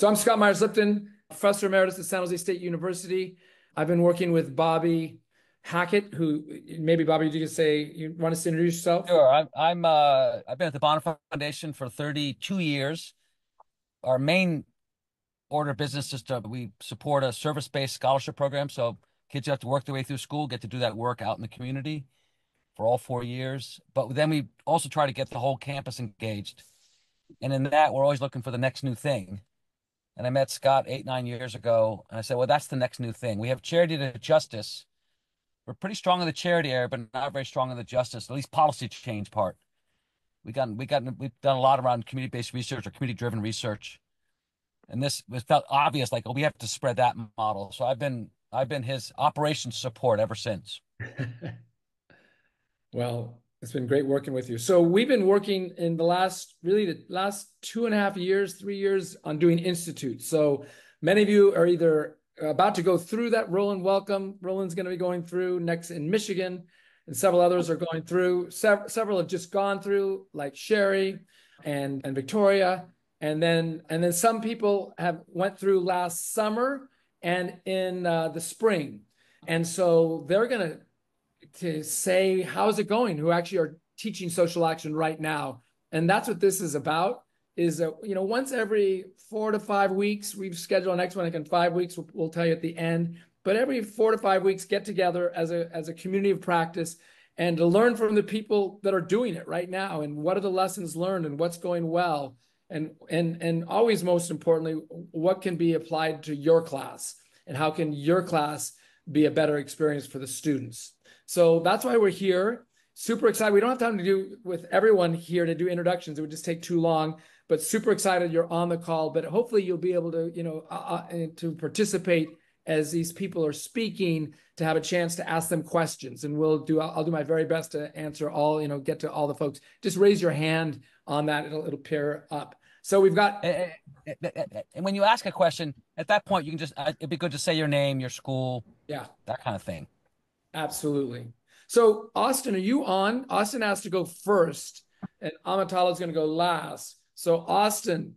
So I'm Scott Myers-Lipton, professor emeritus at San Jose State University. I've been working with Bobby Hackett, who maybe Bobby, you could say, you want to introduce yourself? Sure. I've been at the Bonner Foundation for 32 years. Our main order of business is we support a service-based scholarship program. So kids who have to work their way through school get to do that work out in the community for all 4 years. But then we also try to get the whole campus engaged. And in that, we're always looking for the next new thing. And I met Scott 8, 9 years ago, and I said, well, that's the next new thing. We have charity to justice. We're pretty strong in the charity area, but not very strong in the justice, at least policy change part. We've done a lot around community-based research or community-driven research, and this was felt obvious, like, oh, we have to spread that model. So I've been his operations support ever since. Well, it's been great working with you. So we've been working in the last 2.5 years, 3 years on doing institutes. So many of you are either about to go through that. Roland's going to be going through next in Michigan, and several others are going through. Several have just gone through, like Sherry and Victoria. And then some people have went through last summer and in the spring. And so they're going to say, how's it going, who actually are teaching social action right now. And that's what this is about, is, once every 4 to 5 weeks, we've scheduled our next one, like in 5 weeks, we'll tell you at the end, but every 4 to 5 weeks, get together as a community of practice and to learn from the people that are doing it right now. And what are the lessons learned and what's going well? And always, most importantly, what can be applied to your class and how can your class be a better experience for the students? So that's why we're here. Super excited. We don't have time to do with everyone here to do introductions. It would just take too long, but super excited you're on the call. But hopefully you'll be able to, to participate as these people are speaking, to have a chance to ask them questions. And I'll do my very best to answer all, get to all the folks. Just raise your hand on that. It'll pair up. So we've got. And when you ask a question, at that point, you can just, it'd be good to say your name, your school, Yeah, that kind of thing. absolutely. So Austin, are you on? Austin has to go first, and Omotola is going to go last. So Austin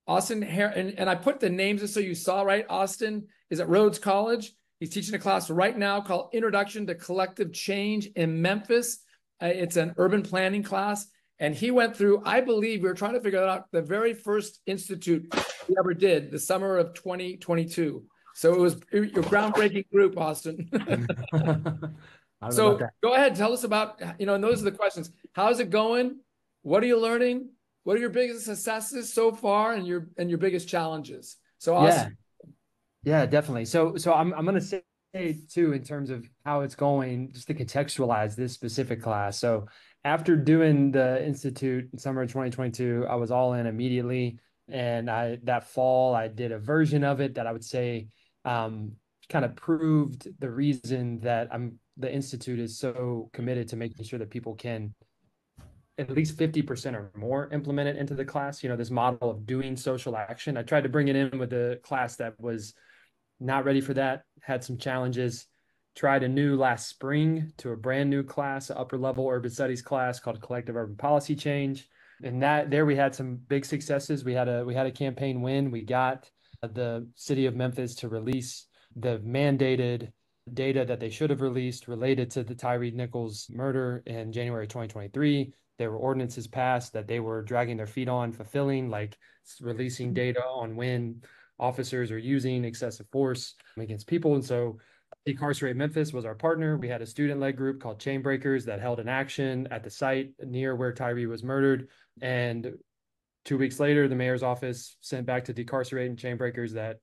and I put the names just so you saw, right? Austin is at Rhodes College. He's teaching a class right now called Introduction to Collective Change in Memphis. It's an urban planning class. And he went through, I believe, we were trying to figure out the very first institute we ever did, the summer of 2022. So it was your groundbreaking group, Austin. So go ahead, tell us about, and those are the questions. How's it going? What are you learning? What are your biggest successes so far and your biggest challenges? So Austin. Yeah, definitely. So I'm going to say too, in terms of how it's going, just to contextualize this specific class. So after doing the institute in summer of 2022, I was all in immediately. And that fall, I did a version of it that I would say kind of proved the reason that the institute is so committed to making sure that people can at least 50% or more implement it into the class. This model of doing social action. I tried to bring it in with a class that was not ready for that, had some challenges. Tried a new last spring to a brand new class, an upper level urban studies class called Collective Urban Policy Change. And there we had some big successes. We had a campaign win. We got the city of Memphis to release the mandated data that they should have released related to the Tyre Nichols murder in January 2023. There were ordinances passed that they were dragging their feet on fulfilling, like releasing data on when officers are using excessive force against people. And so Decarcerate Memphis was our partner. We had a student-led group called Chain Breakers that held an action at the site near where Tyre was murdered. And 2 weeks later, the mayor's office sent back to Decarcerate and Chain Breakers that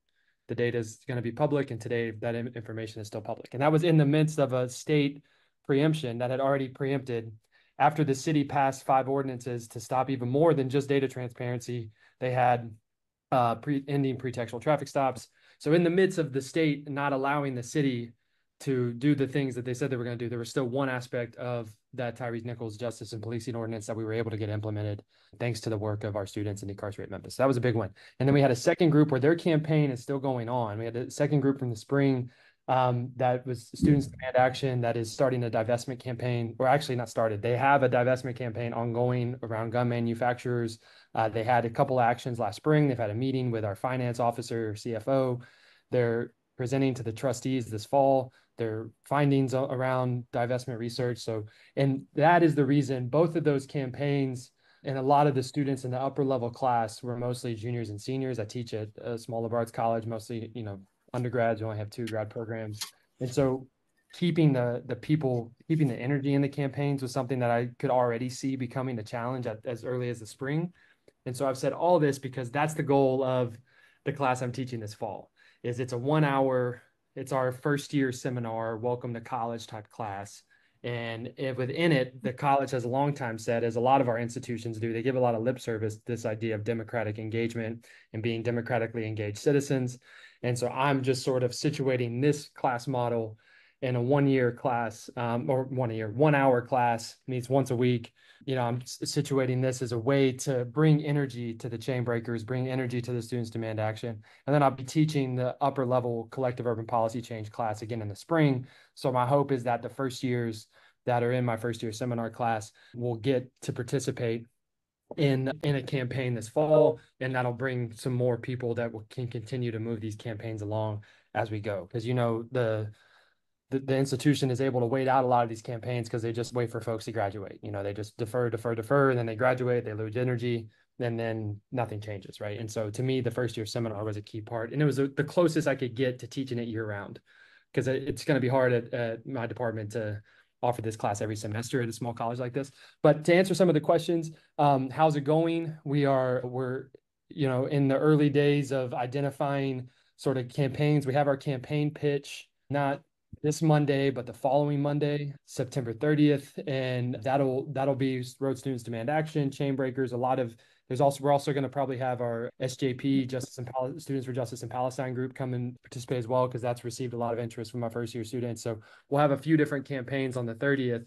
the data is going to be public. And today that information is still public. And that was in the midst of a state preemption that had already preempted. After the city passed 5 ordinances to stop even more than just data transparency, they had ending pretextual traffic stops. So in the midst of the state not allowing the city to do the things that they said they were going to do, there was still one aspect of that Tyre Nichols justice and policing ordinance that we were able to get implemented thanks to the work of our students in Decarcerate Memphis. That was a big one. And then we had a second group where their campaign is still going on. We had a second group from the spring that was Students Demand Action that is starting a divestment campaign, or actually not started. They have a divestment campaign ongoing around gun manufacturers. They had a couple actions last spring. They've had a meeting with our finance officer, CFO. They're presenting to the trustees this fall their findings around divestment research. So, and that is the reason both of those campaigns and a lot of the students in the upper level class were mostly juniors and seniors. I teach at a small liberal arts college, mostly, undergrads. We only have 2 grad programs. And so keeping the people, keeping the energy in the campaigns was something that I could already see becoming a challenge as early as the spring. And so I've said all this because that's the goal of the class I'm teaching this fall. Is it's a 1 hour, it's our first year seminar, welcome to college type class. And within it, the college has a long time said, as a lot of our institutions do, they give a lot of lip service to this idea of democratic engagement and being democratically engaged citizens. And so I'm just sort of situating this class model in a 1-year class, or 1 hour class, meets once a week. I'm situating this as a way to bring energy to the chain breakers, bring energy to the Students Demand Action. And then I'll be teaching the upper level collective urban policy change class again in the spring. So my hope is that the first years that are in my first year seminar class will get to participate in a campaign this fall, and that'll bring some more people that can continue to move these campaigns along as we go. Because the institution is able to wait out a lot of these campaigns because they just wait for folks to graduate. They just defer, and then they graduate, they lose energy, and then nothing changes, right? And so to me, the first year seminar was a key part, and it was the closest I could get to teaching it year round, because it's going to be hard at my department to offer this class every semester at a small college like this. But to answer some of the questions, how's it going? We're in the early days of identifying sort of campaigns. We have our campaign pitch, not this Monday, but the following Monday, September 30th. And that'll be Rhodes Students Demand Action, Chain Breakers. We're also going to probably have our SJP, Students for Justice in Palestine group, come and participate as well, because that's received a lot of interest from our first year students. So we'll have a few different campaigns on the 30th.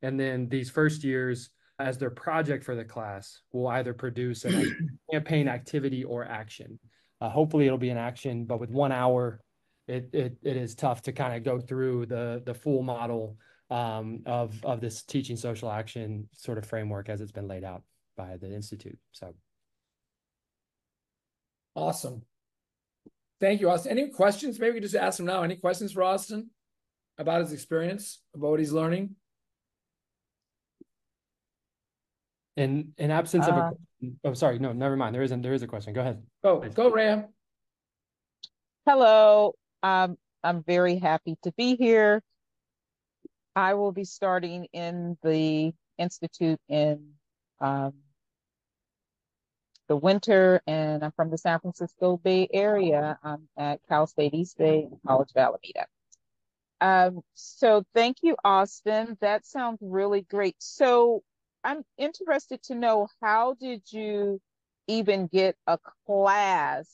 And then these first years, as their project for the class, will either produce a campaign activity or action. Hopefully it'll be an action, but with 1 hour, it is tough to kind of go through the full model of this teaching social action sort of framework as it's been laid out by the Institute. So awesome. Thank you, Austin. Any questions? Maybe we can just ask him now. Any questions for Austin about his experience, about what he's learning? In absence of a question, oh, sorry, no, never mind. There is a question. Go ahead. Go, Rhea. Hello. I'm very happy to be here. I will be starting in the Institute in the winter, and I'm from the San Francisco Bay Area. I'm at Cal State East Bay and College of Alameda. So thank you, Austin. That sounds really great. So I'm interested to know, how did you even get a class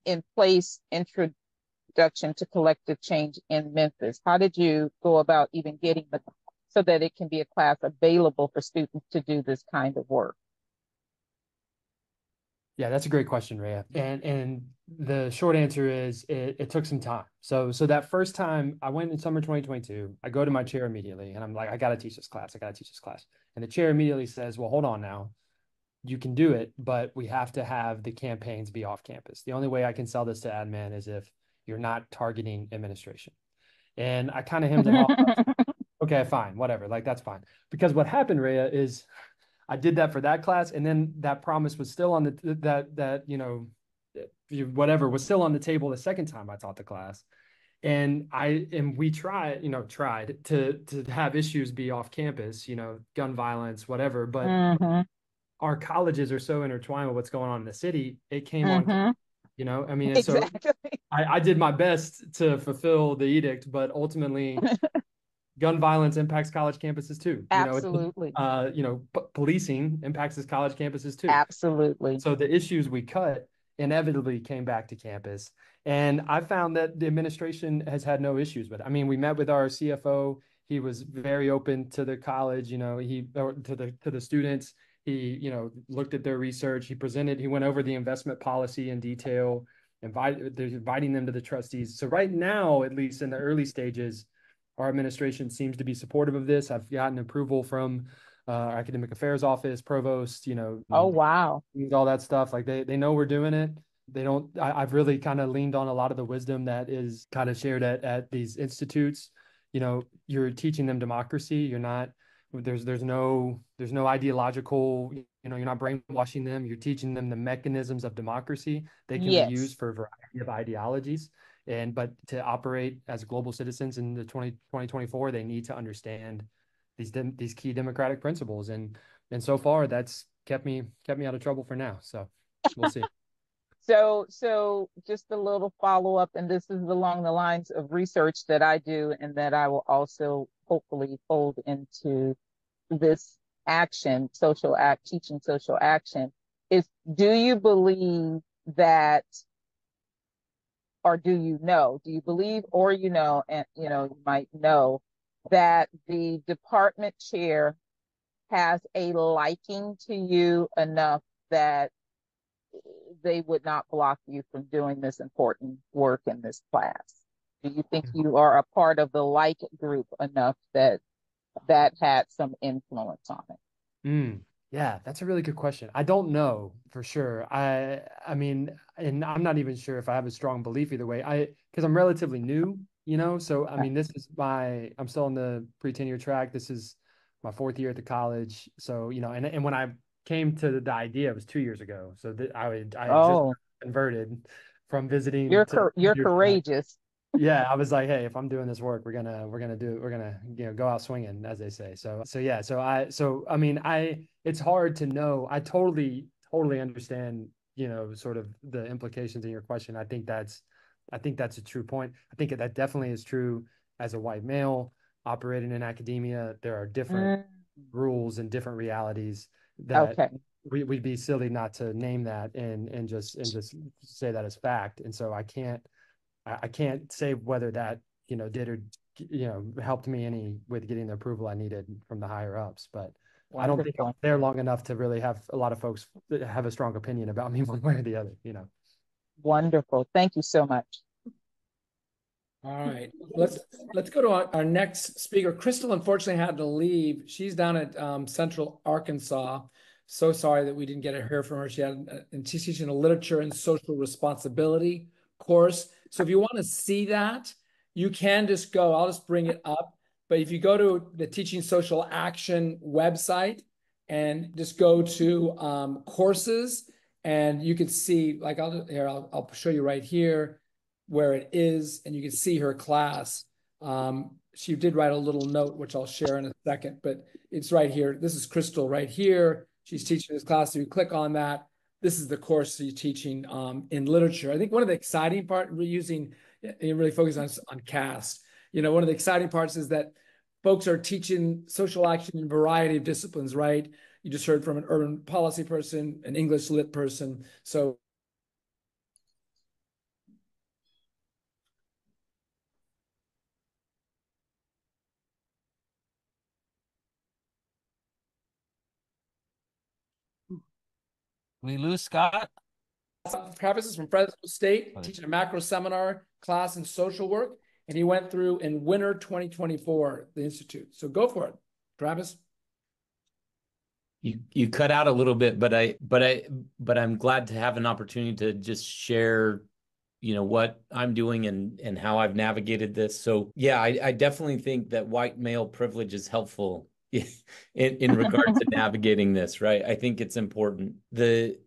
in place, introduction to collective change in Memphis? How did you go about even getting so that it can be a class available for students to do this kind of work? Yeah, that's a great question, Rhea. And the short answer is it took some time. So that first time I went in summer 2022, I go to my chair immediately and I'm like, I got to teach this class. And the chair immediately says, well, hold on now. You can do it, but we have to have the campaigns be off campus. The only way I can sell this to admin is if you're not targeting administration. And I kind of hemmed and hawed. Okay, fine, whatever. Like, that's fine. Because what happened, Rhea, is I did that for that class, and then that promise was still on whatever was still on the table the second time I taught the class. And we tried to have issues be off campus, gun violence, whatever. But our colleges are so intertwined with what's going on in the city. It came on, I mean, exactly. So I did my best to fulfill the edict, but ultimately gun violence impacts college campuses too. Absolutely. Policing impacts his college campuses too. Absolutely. So the issues we cut inevitably came back to campus. And I found that the administration has had no issues with it. I mean, we met with our CFO. He was very open to the college, to the students. He, looked at their research. He went over the investment policy in detail. they're inviting them to the trustees. So right now, at least in the early stages, our administration seems to be supportive of this. I've gotten approval from our academic affairs office, provost, Oh, wow. all that stuff. Like they know we're doing it. They don't, I've really kind of leaned on a lot of the wisdom that is kind of shared at these institutes. You're teaching them democracy. You're not, there's no ideological, you're not brainwashing them. You're teaching them the mechanisms of democracy. They can be Yes. used for a variety of ideologies. But to operate as global citizens in the 2024, they need to understand these key democratic principles. And so far that's kept me out of trouble for now. So we'll see. So just a little follow up, and this is along the lines of research that I do and that I will also hopefully fold into this action, teaching social action, is do you believe that, or do you believe, or and you might know that the department chair has a liking to you enough that they would not block you from doing this important work in this class? Do you think you are a part of the like group enough that had some influence on it? Yeah, that's a really good question. I don't know for sure. I mean, and I'm not even sure if I have a strong belief either way. Because I'm relatively new, so I mean, I'm still on the pre-tenure track. This is my fourth year at the college. So, and when I came to the idea, it was 2 years ago. So I had just Oh, converted from visiting you're to you're tenure track. courageous. Yeah, I was like, hey, if I'm doing this work, we're gonna go out swinging, as they say. I mean, it's hard to know. I totally understand, sort of the implications in your question. I think that's a true point. I think that definitely is true as a white male operating in academia. There are different Mm, rules and different realities that okay, we'd be silly not to name that and just say that as fact. And so I can't say whether that, did or, helped me any with getting the approval I needed from the higher ups, but I don't think I was wonderful. there long enough to really have a lot of folks that have a strong opinion about me one way or the other. Wonderful. Thank you so much. All right, let's go to our next speaker. Crystal unfortunately had to leave. She's down at Central Arkansas. So sorry that we didn't get to hear from her. And she's teaching a literature and social responsibility course. So if you want to see that, you can just go. I'll just bring it up. But if you go to the Teaching Social Action website and just go to courses, and you can see, like I'll show you right here where it is, and you can see her class. She did write a little note, which I'll share in a second, but it's right here. This is Crystal right here. She's teaching this class. So you click on that. This is the course she's teaching in literature. I think one of the exciting part, really focusing on CAST. One of the exciting parts is that folks are teaching social action in a variety of disciplines, right? You just heard from an urban policy person, an English lit person. So We lose Scott. Travis is from Fresno State, teaching a macro seminar class in social work, and he went through in winter 2024, the Institute. So go for it, Travis. You cut out a little bit, but I'm glad to have an opportunity to just share, what I'm doing and how I've navigated this. So yeah, I definitely think that white male privilege is helpful in regard to navigating this, right? I think it's important. The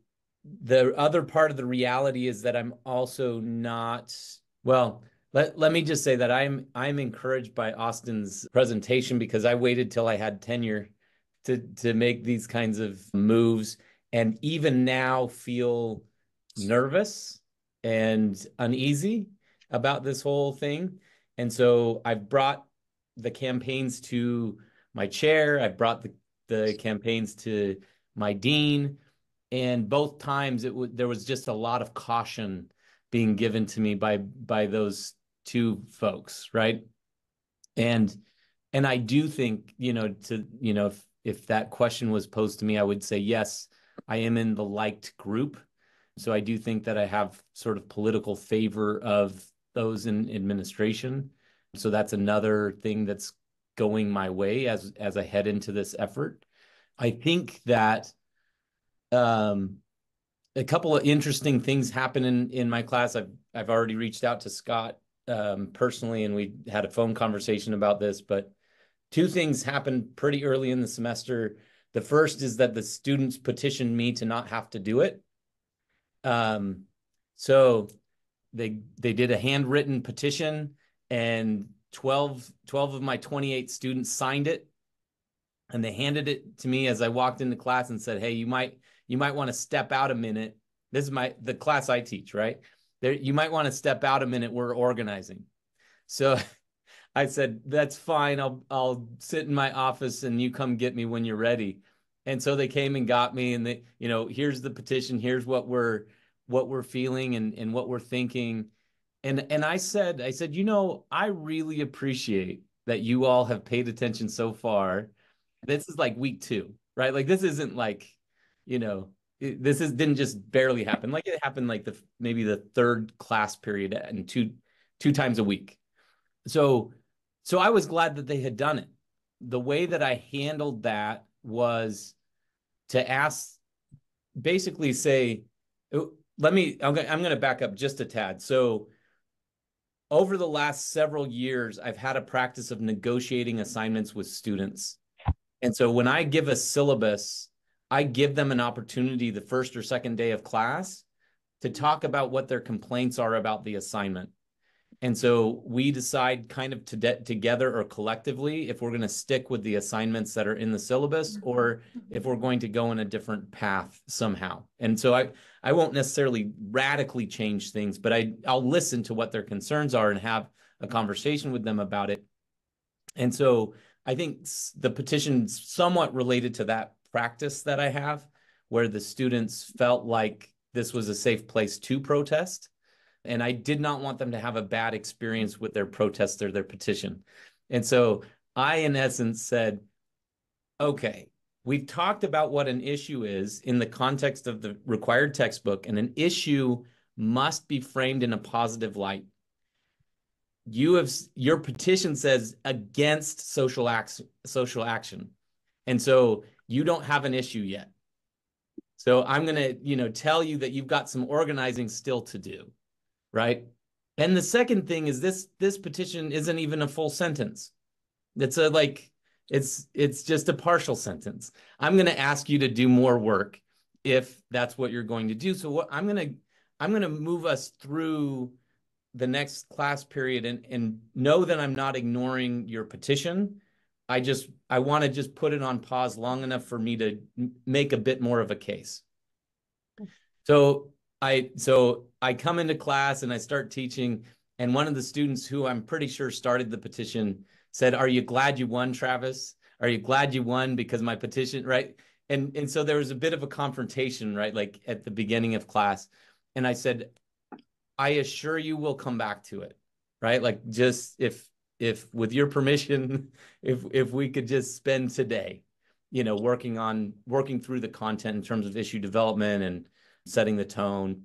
other part of the reality is that I'm also not, well, let me just say that I'm encouraged by Austin's presentation because I waited till I had tenure to make these kinds of moves, and even now feel nervous and uneasy about this whole thing. And so I've brought the campaigns to my chair. I've brought the campaigns to my dean, and both times there was just a lot of caution being given to me by those two folks, right? And I do think, if that question was posed to me, I would say yes, I am in the liked group, So I do think that I have sort of political favor of those in administration. So that's another thing that's going my way as I head into this effort. I think that a couple of interesting things happen in my class. I've already reached out to Scott personally, and we had a phone conversation about this, but two things happened pretty early in the semester. The first is that the students petitioned me to not have to do it. So they did a handwritten petition, and 12 of my 28 students signed it, and they handed it to me as I walked into class and said, "Hey, you might want to step out a minute. This is the class I teach, right? There, you might want to step out a minute. We're organizing." So I said, "That's fine. I'll sit in my office and you come get me when you're ready." And so they came and got me, and they, here's the petition, here's what we're feeling and what we're thinking. And I said, I really appreciate that you all have paid attention so far. This is like week 2, right? Like this isn't like, didn't just barely happen. Like it happened like maybe the 3rd class period and two times a week. So I was glad that they had done it. The way that I handled that was to basically say, I'm going to back up just a tad. So over the last several years, I've had a practice of negotiating assignments with students. And so when I give a syllabus, I give them an opportunity the first or second day of class to talk about what their complaints are about the assignment. And so we decide kind of together or collectively if we're going to stick with the assignments that are in the syllabus or if we're going to go in a different path somehow. And so I won't necessarily radically change things, but I'll listen to what their concerns are and have a conversation with them about it. And so I think the petition's somewhat related to that practice that I have, where the students felt like this was a safe place to protest. And I did not want them to have a bad experience with their protest or their petition. And so I, in essence, said, okay, we've talked about what an issue is in the context of the required textbook, and an issue must be framed in a positive light. Your petition says against social action. And so you don't have an issue yet. So I'm going to, tell you that you've got some organizing still to do. Right. And the second thing is this petition isn't even a full sentence. It's just a partial sentence. I'm going to ask you to do more work if that's what you're going to do. So I'm going to move us through the next class period and know that I'm not ignoring your petition. I want to just put it on pause long enough for me to make a bit more of a case. So I come into class and I start teaching, and one of the students who I'm pretty sure started the petition said, "Are you glad you won, Travis? Are you glad you won because my petition," right? And so there was a bit of a confrontation, right? Like at the beginning of class. And I said, "I assure you we'll come back to it," right? Like just if with your permission, if we could just spend today, working through the content in terms of issue development and setting the tone.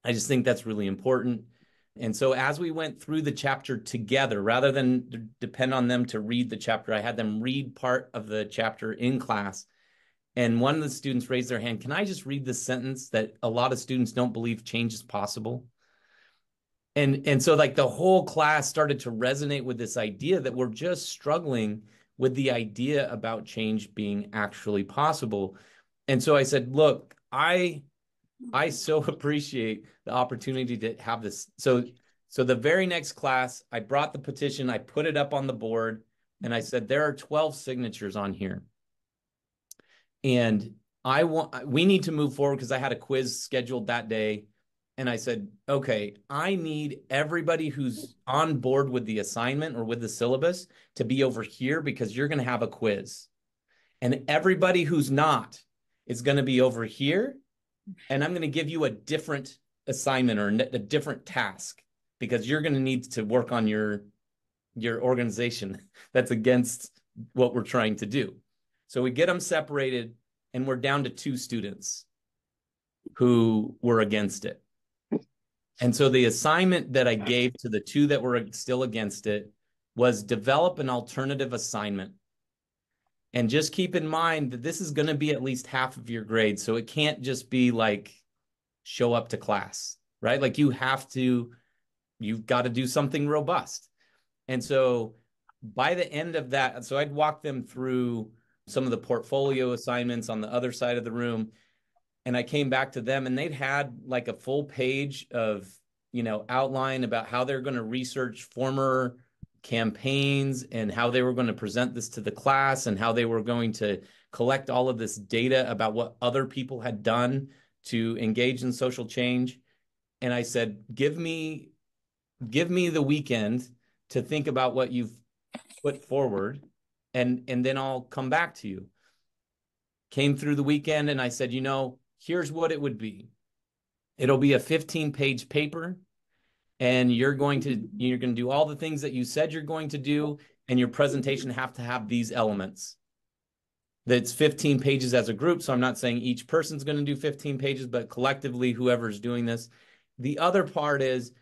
I just think that's really important. And so as we went through the chapter together, rather than depend on them to read the chapter, I had them read part of the chapter in class. And one of the students raised their hand. "Can I just read this sentence that a lot of students don't believe change is possible?" And so like the whole class started to resonate with this idea that we're just struggling with the idea about change being actually possible. And so I said, "Look, I so appreciate the opportunity to have this." So the very next class, I brought the petition, I put it up on the board, and I said, "There are 12 signatures on here. And we need to move forward," because I had a quiz scheduled that day. And I said, "Okay, I need everybody who's on board with the assignment or with the syllabus to be over here because you're going to have a quiz. And everybody who's not is going to be over here. And I'm going to give you a different assignment or a different task because you're going to need to work on your organization that's against what we're trying to do." So we get them separated and we're down to 2 students. who were against it. And so the assignment that I gave to the two that were still against it was develop an alternative assignment. And just keep in mind that this is going to be at least half of your grade. So it can't just be like show up to class, right? Like you've got to do something robust. And so by the end of that, so I'd walk them through some of the portfolio assignments on the other side of the room. And I came back to them and they'd had like a full page of, outline about how they're going to research former campaigns and how they were going to present this to the class and how they were going to collect all of this data about what other people had done to engage in social change. And I said, give me the weekend to think about what you've put forward, and then I'll come back to you. Came through the weekend and I said, here's what it would be. It'll be a 15-page paper, and you're going to do all the things that you said you're going to do, and your presentation have to have these elements. That's 15 pages as a group, so I'm not saying each person's going to do 15 pages, but collectively, whoever's doing this. The other part is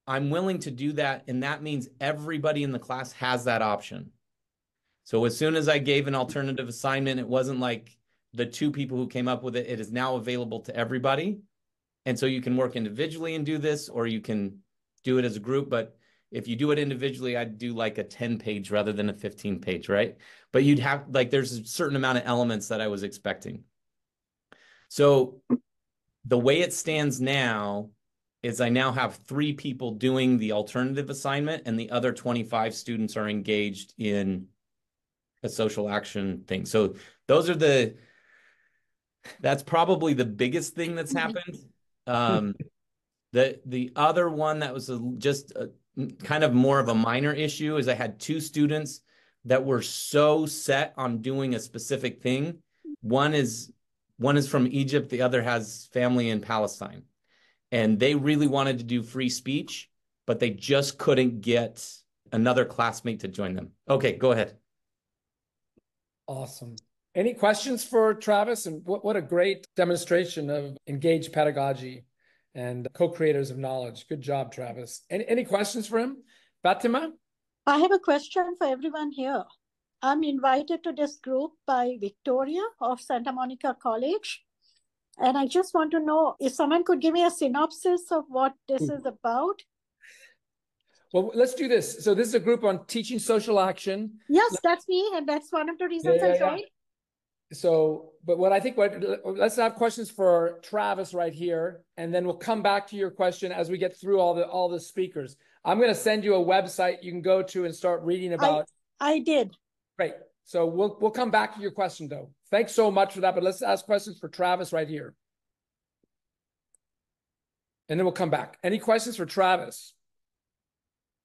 I'm willing to do that, and that means everybody in the class has that option. So as soon as I gave an alternative assignment, it wasn't like the two people who came up with it. It is now available to everybody. And so you can work individually and do this, or you can do it as a group. But if you do it individually, I'd do like a 10-page rather than a 15-page, right? But you'd have, like, there's a certain amount of elements that I was expecting. So the way it stands now is I now have 3 people doing the alternative assignment, and the other 25 students are engaged in a social action thing. So that's probably the biggest thing that's happened. The other one that was just kind of more of a minor issue is I had 2 students that were so set on doing a specific thing. One is from Egypt, the other has family in Palestine. And they really wanted to do free speech, but they just couldn't get another classmate to join them. Okay, go ahead. Awesome. Any questions for Travis? And what a great demonstration of engaged pedagogy and co-creators of knowledge. Good job, Travis. Any questions for him? Fatima? I have a question for everyone here. I'm invited to this group by Victoria of Santa Monica College. And I just want to know if someone could give me a synopsis of what this is about. Well, let's do this. So this is a group on teaching social action. Yes, that's me. And that's one of the reasons I joined. So, but let's have questions for Travis right here, and then we'll come back to your question as we get through all the speakers. I'm going to send you a website you can go to and start reading about. I did. Great. So we'll come back to your question though. Thanks so much for that. But let's ask questions for Travis right here, and then we'll come back. Any questions for Travis?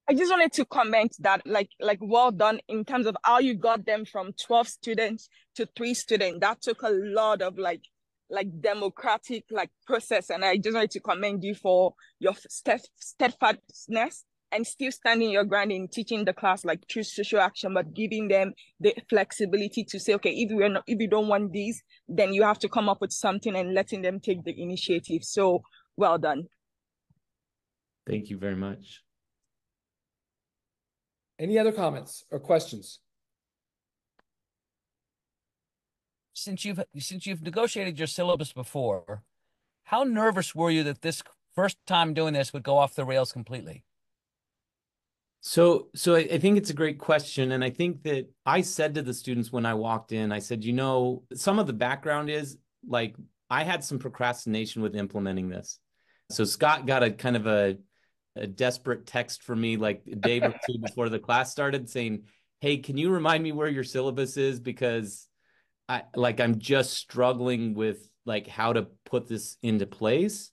I just wanted to comment that like well done in terms of how you got them from 12 students to 3 students. That took a lot of like democratic process, and I just wanted to commend you for your steadfastness and still standing your ground in teaching the class through social action, but giving them the flexibility to say, okay, if you don't want these, then you have to come up with something, and letting them take the initiative. So well done. Thank you very much. Any other comments or questions? Since you've negotiated your syllabus before, how nervous were you that this first time doing this would go off the rails completely? So I think it's a great question. And I think that I said to the students when I walked in, I said, some of the background is I had some procrastination with implementing this. So Scott got a kind of a desperate text from me a day or 2 before the class started saying, hey, can you remind me where your syllabus is? Because I'm just struggling with how to put this into place.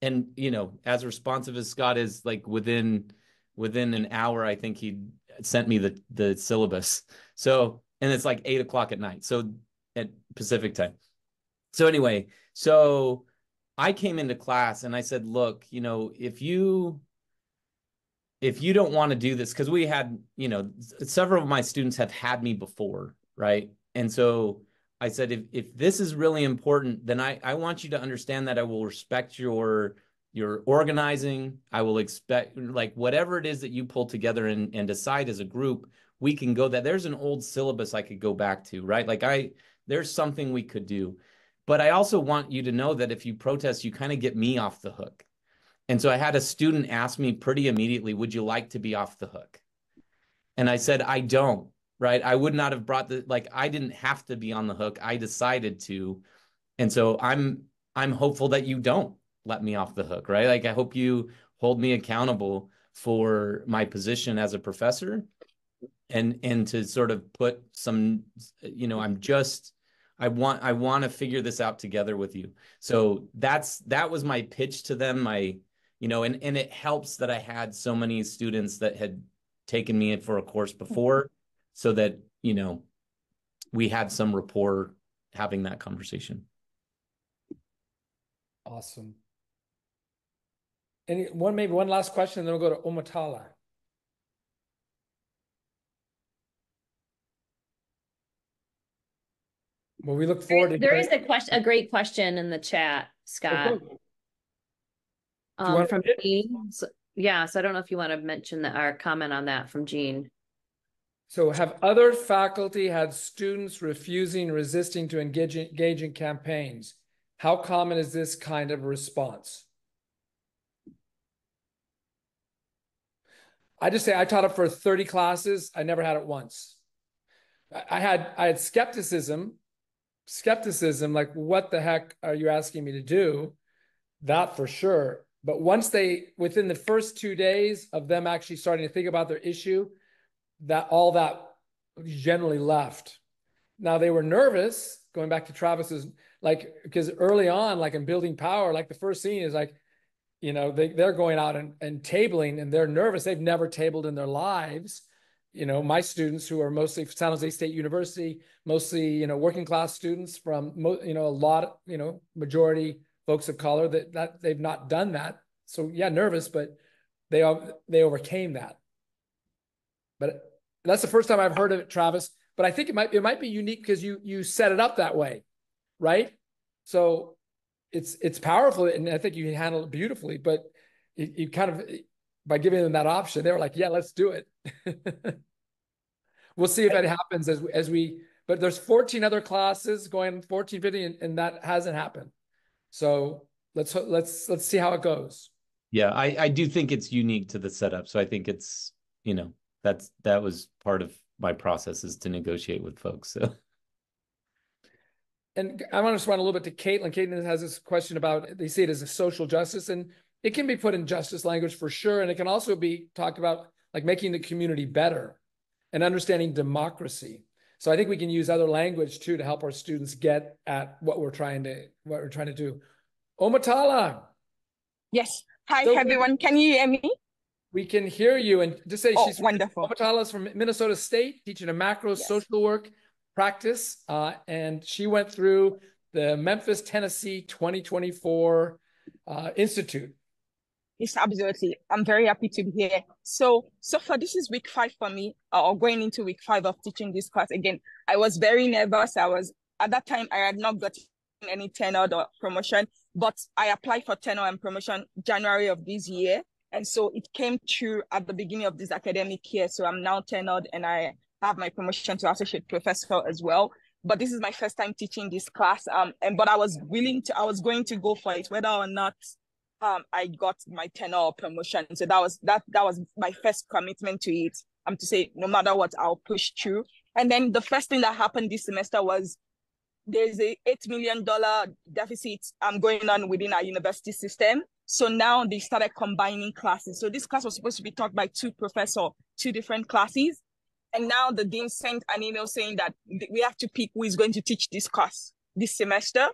And, as responsive as Scott is, within an hour, I think he sent me the syllabus. So, and it's 8 o'clock at night. So at Pacific time. So anyway, I came into class and I said, look, if you don't want to do this, because we had, several of my students have had me before, right? And so I said, if this is really important, then I want you to understand that I will respect your organizing. I will expect, like, whatever it is that you pull together and decide as a group, we can go that. There's an old syllabus I could go back to, right? Like there's something we could do. But I also want you to know that if you protest, you kind of get me off the hook. And so I had a student ask me pretty immediately, would you like to be off the hook? And I said, I don't, right? I would not have brought I didn't have to be on the hook. I decided to. And so I'm hopeful that you don't let me off the hook, right? Like, I hope you hold me accountable for my position as a professor and to sort of put some, I want to figure this out together with you. So that was my pitch to them. And it helps that I had so many students that had taken me in for a course before, so that, we had some rapport having that conversation. Awesome. Maybe one last question, then we'll go to Omotola. Well, we look forward to there is a great question in the chat, Scott. From Jean. Yeah, so I don't know if you want to mention that or comment on that from Jean. So have other faculty had students resisting to engage in campaigns? How common is this kind of response? I just say I taught it for 30 classes. I never had it once. I had skepticism, like, what the heck are you asking me to do? That for sure. But within the first 2 days of them actually starting to think about their issue, all that generally left. Now they were nervous, going back to Travis's, because early on, like in building power, like the first scene is like, they're going out and tabling, and they're nervous. They've never tabled in their lives. My students, who are mostly San Jose State University, mostly, working class students from, a lot, majority folks of color, that they've not done that. So yeah, nervous, but they overcame that. But that's the first time I've heard of it, Travis. But I think it might be unique because you set it up that way, right? So it's powerful, and I think you handle it beautifully. But you kind of, by giving them that option, they were like, "Yeah, let's do it." We'll see if it happens as we. But there's 14 other classes going, 14, 15, and that hasn't happened. So let's see how it goes. Yeah, I do think it's unique to the setup. So I think it's, that was part of my process, is to negotiate with folks. So. And I want to respond a little bit to Caitlin. Caitlin has this question about, they see it as a social justice, and it can be put in justice language for sure. And it can also be talked about like making the community better and understanding democracy. So I think we can use other language too to help our students get at what we're trying to do. Omotola. Yes. Hi, everyone. Can you hear me? We can hear you. And just say she's wonderful. Omotola is from Minnesota State, teaching a macro social work practice. And she went through the Memphis, Tennessee 2024 Institute. Yes, absolutely. I'm very happy to be here. So far, this is week 5 for me, or going into week 5 of teaching this class. Again, I was very nervous. At that time, I had not gotten any tenure or promotion, but I applied for tenure and promotion January of this year. And so it came true at the beginning of this academic year. So I'm now tenured, and I have my promotion to associate professor as well. But this is my first time teaching this class. But I was going to go for it, whether or not I got my tenure or promotion. So that was my first commitment to it. To say, no matter what, I'll push through. And then the first thing that happened this semester was there's a $8 million deficit going on within our university system. So now they started combining classes. So this class was supposed to be taught by 2 professors, 2 different classes. And now the dean sent an email saying that we have to pick who is going to teach this class this semester.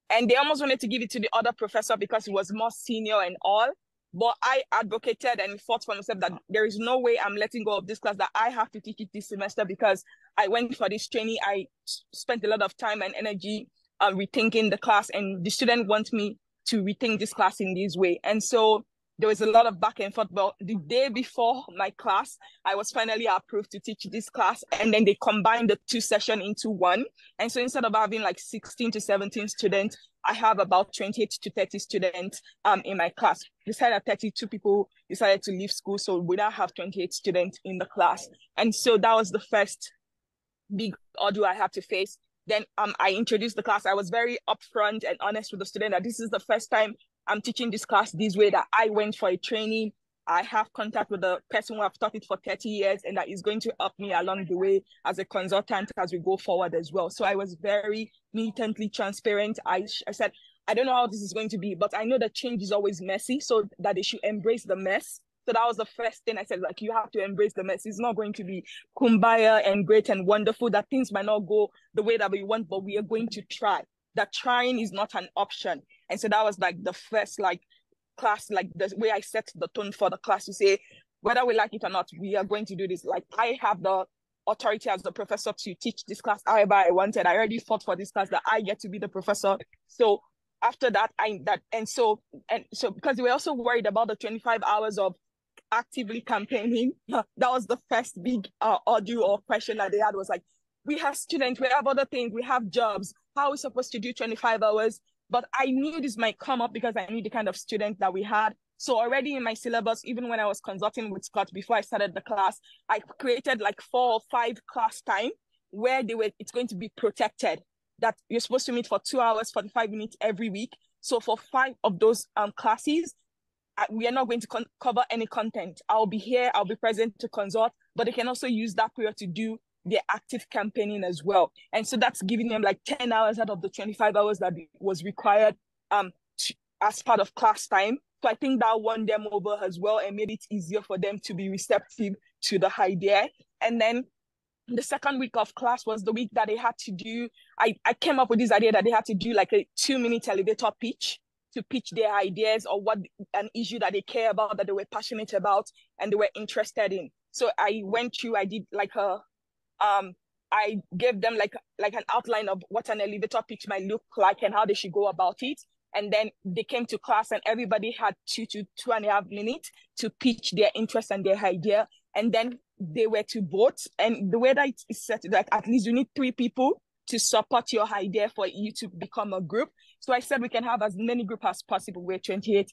And they almost wanted to give it to the other professor because he was more senior and all. But I advocated and fought for myself that there is no way I'm letting go of this class, that I have to teach it this semester because I went for this training. I spent a lot of time and energy rethinking the class, and the student wants me to rethink this class in this way. And so there was a lot of back and forth. But the day before my class, I was finally approved to teach this class. And then they combined the 2 sessions into one. And so instead of having like 16 to 17 students, I have about 28 to 30 students in my class. Decided that 32 people decided to leave school. So we now have 28 students in the class. And so that was the first big ordeal I had to face. Then I introduced the class. I was very upfront and honest with the student that this is the first time I'm teaching this class this way, that I went for a training. I have contact with the person who have taught it for 30 years and that is going to help me along the way as a consultant as we go forward as well. So I was very militantly transparent. I said, I don't know how this is going to be, but I know that change is always messy, so that they should embrace the mess. So that was the first thing I said, like, you have to embrace the mess. It's not going to be kumbaya and great and wonderful, that things might not go the way that we want, but we are going to try. That trying is not an option. And so that was like the first like class, like the way I set the tone for the class to say, whether we like it or not, we are going to do this. Like, I have the authority as the professor to teach this class however I wanted. I already fought for this class that I get to be the professor. So after that, so because we were also worried about the 25 hours of actively campaigning. That was the first big audio or question that they had, was like, we have students, we have other things, we have jobs. How are we supposed to do 25 hours? But I knew this might come up because I knew the kind of student that we had. So already in my syllabus, even when I was consulting with Scott before I started the class, I created like 4 or 5 class time where it's going to be protected, that you're supposed to meet for 2 hours, 45 minutes every week. So for 5 of those classes, we are not going to cover any content. I'll be here, I'll be present to consult, but they can also use that period to do their active campaigning as well. And so that's giving them like 10 hours out of the 25 hours that was required as part of class time. So I think that won them over as well and made it easier for them to be receptive to the idea. And then the second week of class was the week that they had to do, I came up with this idea that they had to do like a 2-minute elevator pitch to pitch their ideas or what an issue that they care about, that they were passionate about and they were interested in. So I went through, I did like I gave them like an outline of what an elevator pitch might look like and how they should go about it. And then they came to class and everybody had 2 to 2.5 minutes to pitch their interest and their idea. And then they were to vote. And the way that it's set, like at least you need 3 people to support your idea for you to become a group. So I said we can have as many groups as possible. We're 28.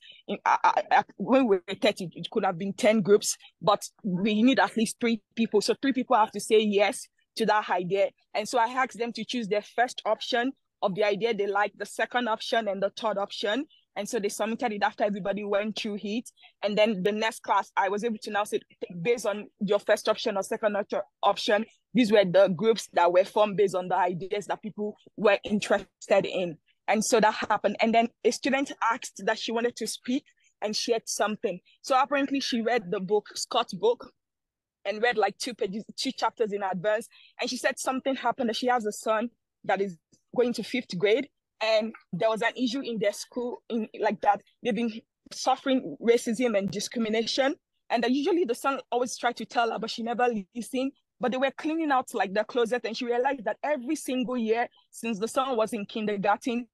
When we were 30, it could have been 10 groups, but we need at least 3 people. So 3 people have to say yes to that idea. And so I asked them to choose their first option of the idea they like, the second option and the third option. And so they submitted it after everybody went through it. And then the next class, I was able to now say, based on your first option or second option, these were the groups that were formed based on the ideas that people were interested in. And so that happened. And then a student asked that she wanted to speak and shared something. So apparently she read the book, Scott's book, and read like 2 chapters in advance. And she said something happened, that she has a son that is going to 5th grade. And there was an issue in their school like that. They've been suffering racism and discrimination. And that usually the son always tried to tell her, but she never listened. But they were cleaning out like the closet, and she realized that every single year since the son was in kindergarten,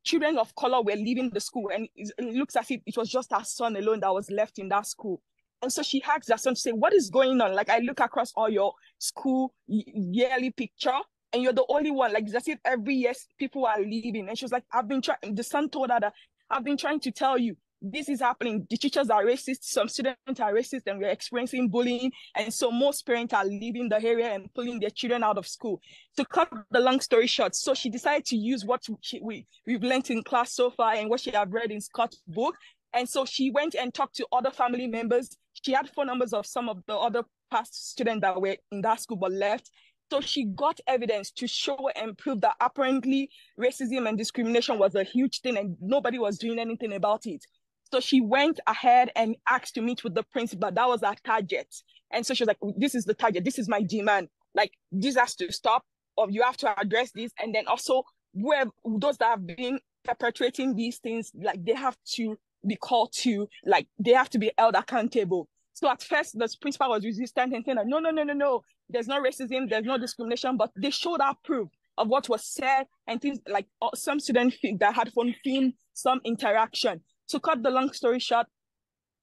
children of color were leaving the school, and it looks as if it was just her son alone that was left in that school. And so she asked her son to say, what is going on? Like, I look across all your school yearly picture, and you're the only one. Like, it's as if every year people are leaving. And she was like, I've been trying. The son told her that, I've been trying to tell you, this is happening. The teachers are racist. Some students are racist, and we're experiencing bullying. And so most parents are leaving the area and pulling their children out of school. To cut the long story short, so she decided to use what we've learned in class so far and what she had read in Scott's book. And so she went and talked to other family members. She had phone numbers of some of the other past students that were in that school but left. So she got evidence to show and prove that apparently racism and discrimination was a huge thing and nobody was doing anything about it. So she went ahead and asked to meet with the principal. That was our target. And so she was like, this is the target. This is my demand. Like, this has to stop, or you have to address this. And then also, where those that have been perpetrating these things, like, they have to be called to, like, they have to be held accountable. So at first, the principal was resistant and saying, no, there's no racism, there's no discrimination, but they showed our proof of what was said and things like some students that had phone film, some interaction. To cut the long story short,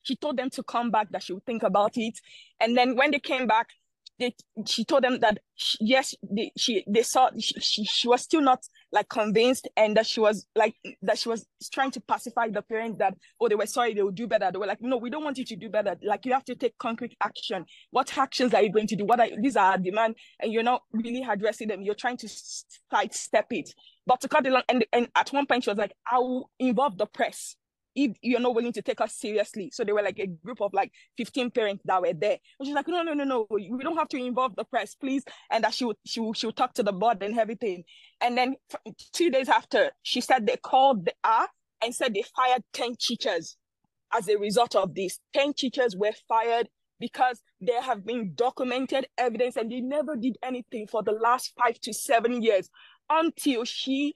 She told them to come back, that she would think about it. And then when they came back, she told them that she was still not like convinced, and that she was trying to pacify the parents that, oh, they were sorry, they would do better. They were like, no, we don't want you to do better. Like, you have to take concrete action. What actions are you going to do? These are our demand, and you're not really addressing them. You're trying to sidestep it. But to cut it long, and at one point she was like, I will involve the press if you're not willing to take us seriously. So they were like a group of like 15 parents that were there. And she's like, no, we don't have to involve the press, please. And that she would talk to the board and everything. And then 2 days after, she said they called her and said they fired 10 teachers as a result of this. 10 teachers were fired because there have been documented evidence, and they never did anything for the last 5 to 7 years until she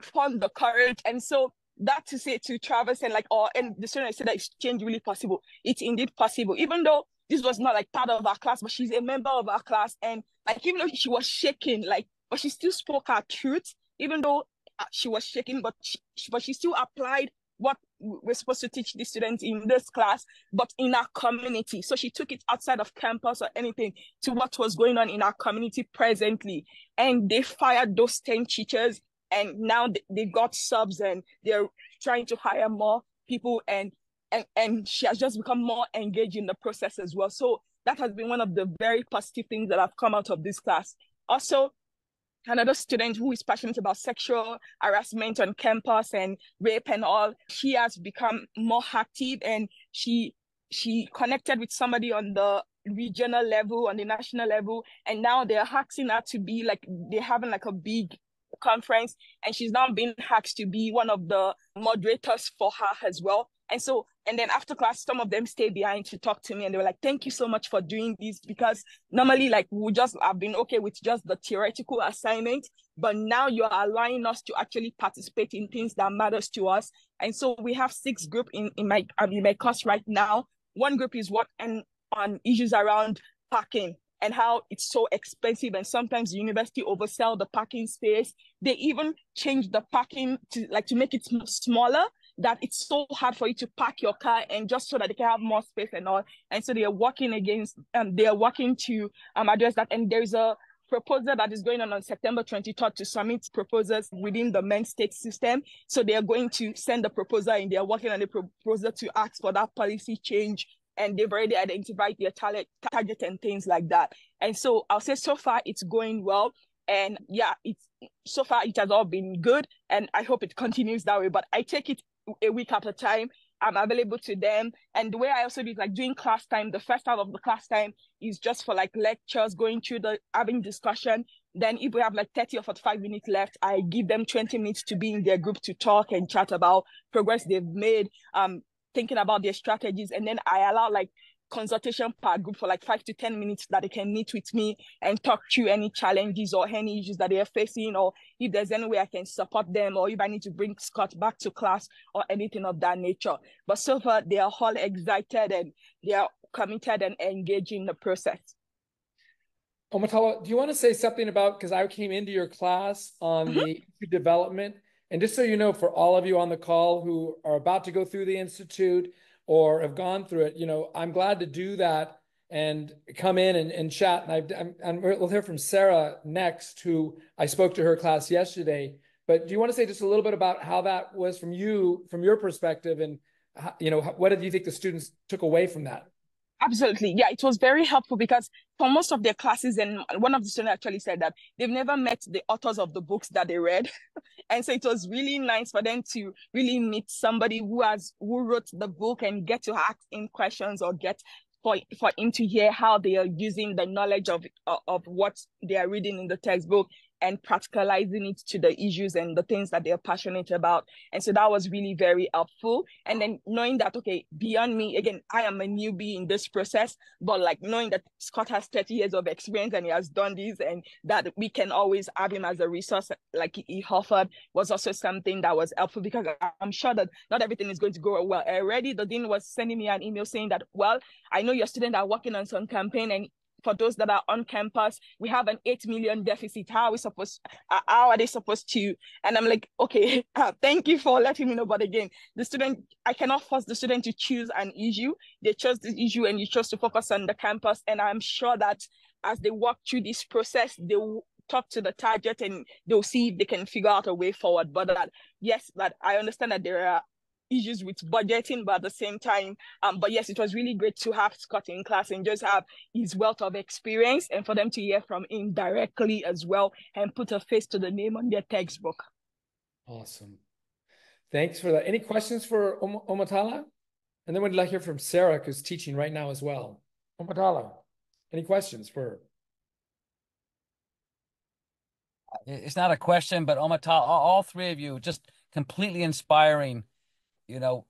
found the courage. And so that to say to Travis and the student said that it's change really possible. It's indeed possible, even though this was not like part of our class, but she's a member of our class. And like, even though she was shaking, but she still spoke her truth, even though she was shaking, but she still applied what we're supposed to teach the students in this class, but in our community. So she took it outside of campus or anything to what was going on in our community presently. And they fired those 10 teachers. And now they got subs, and they're trying to hire more people, and she has just become more engaged in the process as well. So that has been one of the very positive things that have come out of this class. Also, another student who is passionate about sexual harassment on campus and rape and all, she has become more active, and she connected with somebody on the regional level, on the national level, and now they're asking her to be like, they're having like a big conference, and she's now been asked to be one of the moderators for her as well. And then after class, some of them stayed behind to talk to me, and they were like, thank you so much for doing this, because normally like we just have been okay with just the theoretical assignment, but now you're allowing us to actually participate in things that matters to us. And so we have 6 groups in my course right now. One group is on issues around parking and how it's so expensive, and sometimes the university oversell the parking space. They even change the parking to make it smaller, that it's so hard for you to park your car, and just so that they can have more space and all. And so they are working to address that. And there's a proposal that is going on September 23rd to submit proposals within the main state system. So they are going to send the proposal, and they are working on the proposal to ask for that policy change. And they've already identified their target and things like that. And so I'll say so far it's going well. And yeah, so far it has all been good. And I hope it continues that way. But I take it a week at a time. I'm available to them. And the way I also do it, like during class time, the first half of the class time is just for like lectures, going through having discussion. Then if we have like 30 or 45 minutes left, I give them 20 minutes to be in their group to talk and chat about progress they've made, thinking about their strategies. And then I allow like consultation per group for like 5 to 10 minutes that they can meet with me and talk through any challenges or any issues that they are facing, or if there's any way I can support them, or if I need to bring Scott back to class or anything of that nature. But so far they are all excited, and they are committed and engaged in the process. Omotola, do you want to say something about, because I came into your class on the development, and just so you know, for all of you on the call who are about to go through the Institute or have gone through it, I'm glad to do that and come in and chat. And we'll hear from Sarah next, who I spoke to her class yesterday. But do you want to say just a little bit about how that was from your perspective, and what did you think the students took away from that? Absolutely. Yeah, it was very helpful, because for most of their classes, and one of the students actually said that they've never met the authors of the books that they read. And so it was really nice for them to really meet somebody who wrote the book and get to ask him questions, or get for him to hear how they are using the knowledge of what they are reading in the textbook and practicalizing it to the issues and the things that they're passionate about. And so that was really very helpful. And then knowing that, okay, beyond me, again, I am a newbie in this process, but like knowing that Scott has 30 years of experience and he has done this, and that we can always have him as a resource like he offered, was also something that was helpful, because I'm sure that not everything is going to go well. Already the dean was sending me an email saying that, well, I know your students are working on some campaign, and for those that are on campus, we have an 8 million deficit. How are they supposed to? And I'm like, okay, thank you for letting me know. But again, I cannot force the student to choose an issue. They chose this issue and you chose to focus on the campus. And I'm sure that as they walk through this process, they will talk to the target and they'll see if they can figure out a way forward. But yes, I understand that there are issues with budgeting, but at the same time, but yes, it was really great to have Scott in class and just have his wealth of experience and for them to hear from him directly as well and put a face to the name on their textbook. Awesome. Thanks for that. Any questions for Omotola? And then we'd like to hear from Sarah, who's teaching right now as well. Omotola, any questions for her? It's not a question, but Omotola, all three of you, just completely inspiring. You know,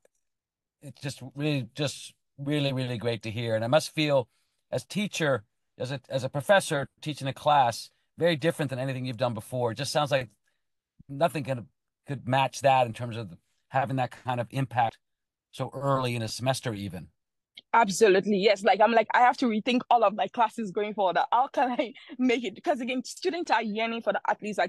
it's just really, really great to hear. And I must feel as teacher, as a professor teaching a class, very different than anything you've done before. It just sounds like nothing could match that in terms of having that kind of impact so early in a semester even. Absolutely, yes. I have to rethink all of my classes going forward. How can I make it? Because again, students are yearning for at least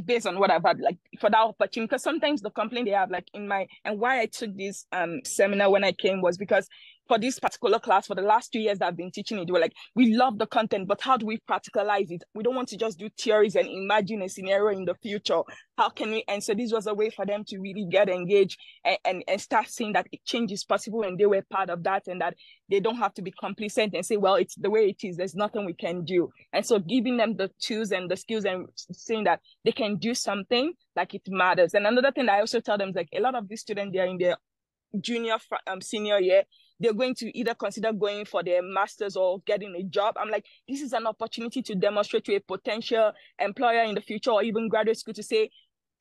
based on what I've had, for that opportunity. Because sometimes the complaint they have, and why I took this seminar when I came was because for this particular class, for the last 2 years that I've been teaching it, we're like, we love the content, but how do we practicalize it? We don't want to just do theories and imagine a scenario in the future. How can we? And so this was a way for them to really get engaged and start seeing that change is possible and they were part of that and that they don't have to be complacent and say, well, it's the way it is. There's nothing we can do. And so giving them the tools and the skills and saying that they can do something, it matters. And another thing that I also tell them is a lot of these students, they're in their junior, senior year, they're going to either consider going for their master's or getting a job. I'm like, this is an opportunity to demonstrate to a potential employer in the future or even graduate school to say,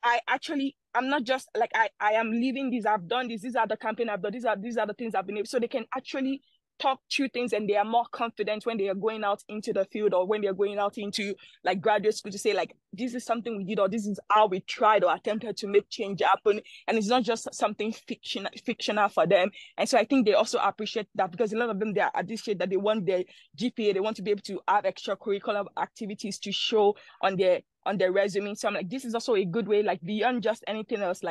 I'm not just I am leaving this, I've done this, these are the campaign I've done, these are the things I've been able, so they can actually talk through things and they are more confident when they are going out into the field or when they're going out into graduate school to say this is something we did or this is how we tried or attempted to make change happen, and it's not just something fictional for them. And so I think they also appreciate that because a lot of them, they are at this stage that they want their GPA, they want to be able to have extracurricular activities to show on their resume. So I'm like, this is also a good way, beyond just anything else,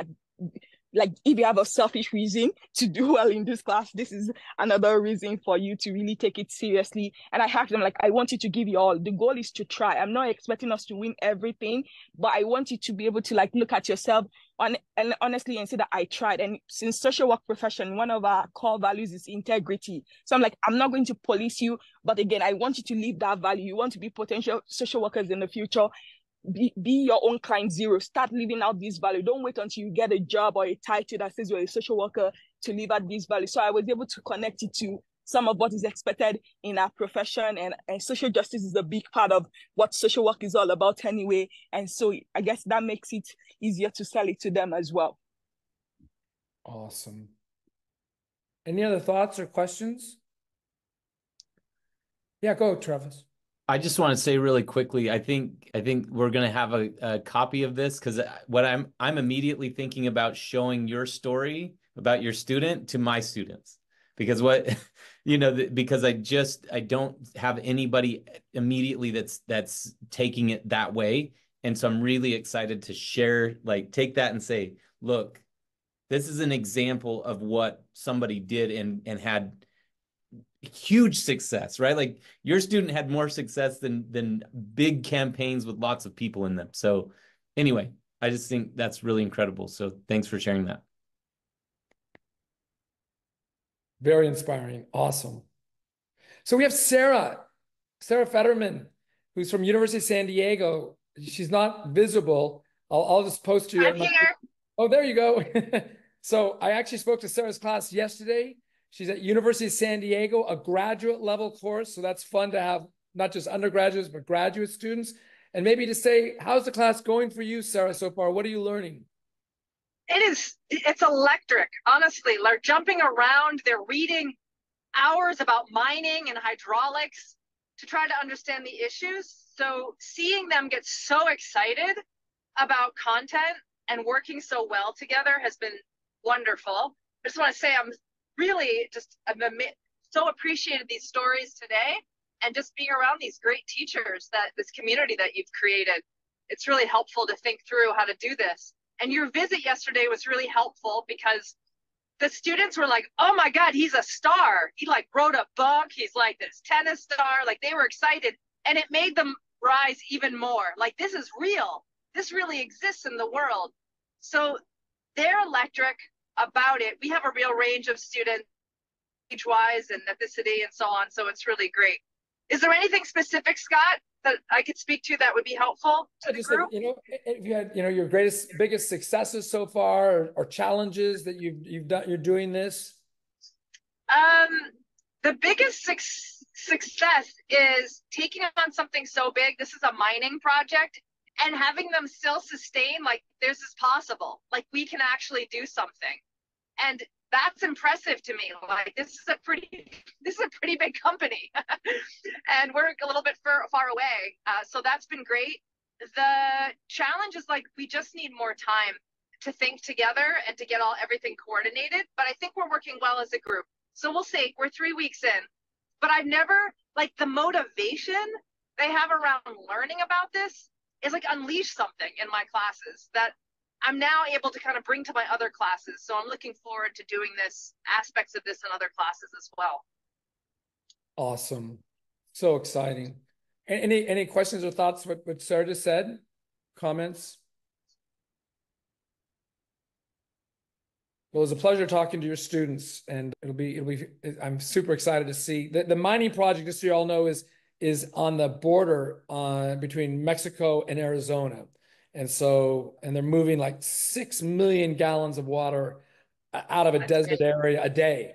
if you have a selfish reason to do well in this class, this is another reason for you to really take it seriously. And I have them I want you to give you all. The goal is to try. I'm not expecting us to win everything, but I want you to be able to look at yourself and honestly and say that I tried. And since social work profession, one of our core values is integrity. So I'm not going to police you, but again, I want you to live that value. You want to be potential social workers in the future. Be your own client zero. Start living out this value. Don't wait until you get a job or a title that says you're a social worker to live out this value. So I was able to connect it to some of what is expected in our profession, and social justice is a big part of what social work is all about anyway. And so I guess that makes it easier to sell it to them as well. Awesome. Any other thoughts or questions? Yeah, go, Travis. I just want to say really quickly, I think we're going to have a copy of this because what I'm immediately thinking about showing your story about your student to my students, because because I don't have anybody immediately that's taking it that way. And so I'm really excited to share, take that and say, look, this is an example of what somebody did and had huge success, right? Your student had more success than big campaigns with lots of people in them. So anyway, I just think that's really incredible. So thanks for sharing that. Very inspiring. Awesome. So we have Sarah Federman, who's from University of San Diego. She's not visible. I'll just post you. I'm here. Oh, there you go. So I actually spoke to Sarah's class yesterday. She's at University of San Diego, a graduate level course. So that's fun to have not just undergraduates, but graduate students. And maybe to say, how's the class going for you, Sarah, so far? What are you learning? It's electric, honestly. They're jumping around. They're reading hours about mining and hydraulics to try to understand the issues. So seeing them get so excited about content and working so well together has been wonderful. I just want to say I'm so appreciated these stories today, and just being around these great teachers, that this community that you've created, it's really helpful to think through how to do this. And your visit yesterday was really helpful because the students were like, oh my God, he's a star. He like wrote a book. He's like this tennis star. Like they were excited, and it made them rise even more. Like, this is real. This really exists in the world. So they're electric about it. We have a real range of students, age-wise and ethnicity and so on. So it's really great. Is there anything specific, Scott, that I could speak to that would be helpful to the group? If you had, your biggest successes so far, or challenges that you've done, you're doing this. The biggest success is taking on something so big. This is a mining project, and having them still sustain, like, this is possible. Like, we can actually do something. And that's impressive to me. Like, this is a pretty big company, and we're a little bit far away. So that's been great. The challenge is, like, we just need more time to think together and to get everything coordinated. But I think we're working well as a group. So we'll see. We're 3 weeks in, but I've never, like, the motivation they have around learning about this is like unleash something in my classes that I'm now able to kind of bring to my other classes. So I'm looking forward to doing aspects of this in other classes as well. Awesome. So exciting. Any questions or thoughts what Sarah just said? Comments? Well, it was a pleasure talking to your students, and I'm super excited to see the mining project, just so you all know, is on the border between Mexico and Arizona. And they're moving like 6 million gallons of water out of a desert area a day.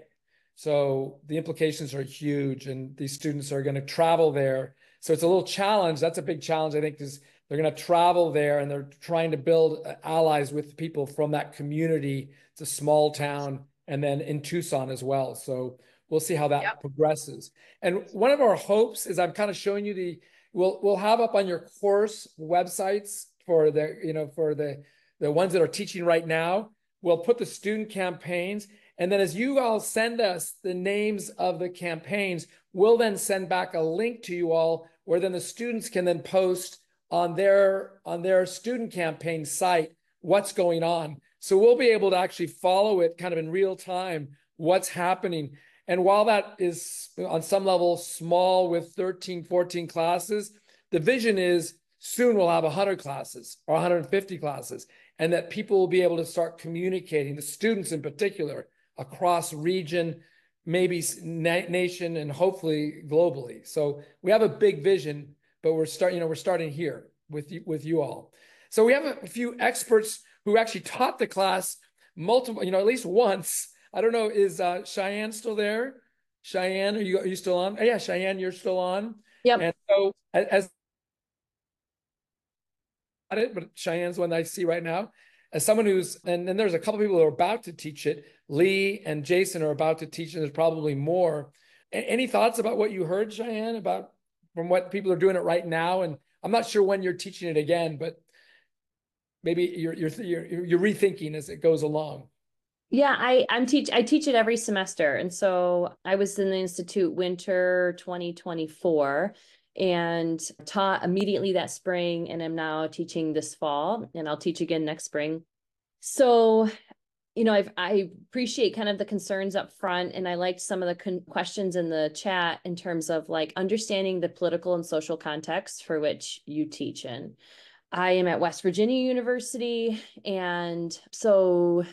So the implications are huge, and these students are going to travel there. So it's a little challenge. That's a big challenge, I think, because they're going to travel there, and they're trying to build allies with people from that community. It's a small town, and then in Tucson as well. So we'll see how that progresses. And one of our hopes is, I'm kind of showing you we'll have up on your course websites for the ones that are teaching right now. We'll put the student campaigns, and then as you all send us the names of the campaigns, we'll then send back a link to you all, where then the students can then post on their student campaign site what's going on. So we'll be able to actually follow it kind of in real time, what's happening. And while that is on some level small with 13, 14 classes, the vision is soon we'll have 100 classes or 150 classes, and that people will be able to start communicating, the students in particular, across region, maybe nation, and hopefully globally. So we have a big vision, but we're starting here with you all. So we have a few experts who actually taught the class multiple, at least once. I don't know, is Cheyenne still there? Cheyenne, are you still on? Oh, yeah, Cheyenne, you're still on. Yep. And so but Cheyenne's one that I see right now. As someone and then there's a couple people who are about to teach it. Lee and Jason are about to teach, and there's probably more. Any thoughts about what you heard, Cheyenne, from what people are doing it right now? And I'm not sure when you're teaching it again, but maybe you're rethinking as it goes along. Yeah, I teach it every semester. And so I was in the Institute winter 2024 and taught immediately that spring, and I'm now teaching this fall, and I'll teach again next spring. So, I appreciate kind of the concerns up front, and I liked some of the questions in the chat in terms of like understanding the political and social context for which you teach in. I am at West Virginia University, and so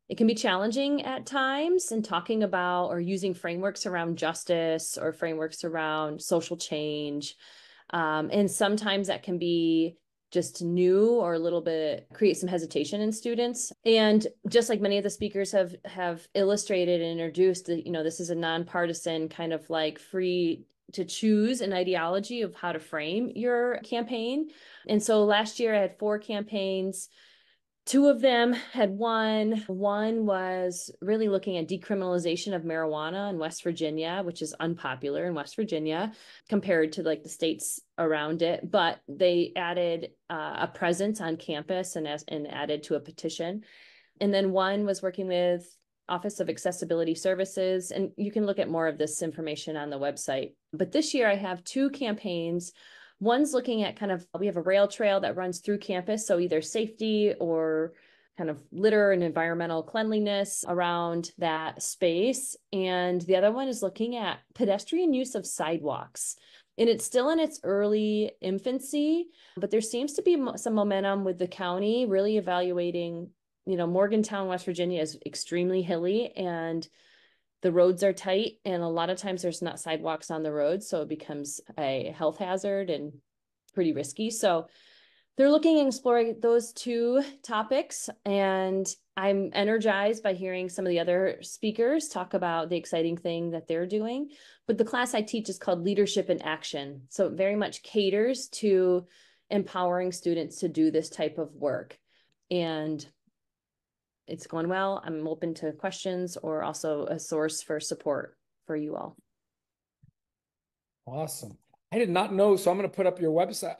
it can be challenging at times in talking about or using frameworks around justice or frameworks around social change. And sometimes that can be just new or a little bit create some hesitation in students. And just like many of the speakers have illustrated and introduced, this is a nonpartisan kind of like free to choose an ideology of how to frame your campaign. And so last year I had 4 campaigns. 2 of them had won. One was really looking at decriminalization of marijuana in West Virginia, which is unpopular in West Virginia compared to like the states around it. But they added a presence on campus and added to a petition. And then one was working with Office of Accessibility Services, and you can look at more of this information on the website. But this year I have 2 campaigns. One's looking at we have a rail trail that runs through campus, so either safety or kind of litter and environmental cleanliness around that space. And the other one is looking at pedestrian use of sidewalks. And it's still in its early infancy, but there seems to be some momentum with the county really evaluating, Morgantown, West Virginia is extremely hilly and the roads are tight. And a lot of times there's not sidewalks on the roads. So it becomes a health hazard and pretty risky. So they're looking and exploring those 2 topics. And I'm energized by hearing some of the other speakers talk about the exciting thing that they're doing. But the class I teach is called Leadership in Action. So it very much caters to empowering students to do this type of work. And it's going well. I'm open to questions or also a source for support for you all. Awesome. I did not know, so I'm going to put up your website,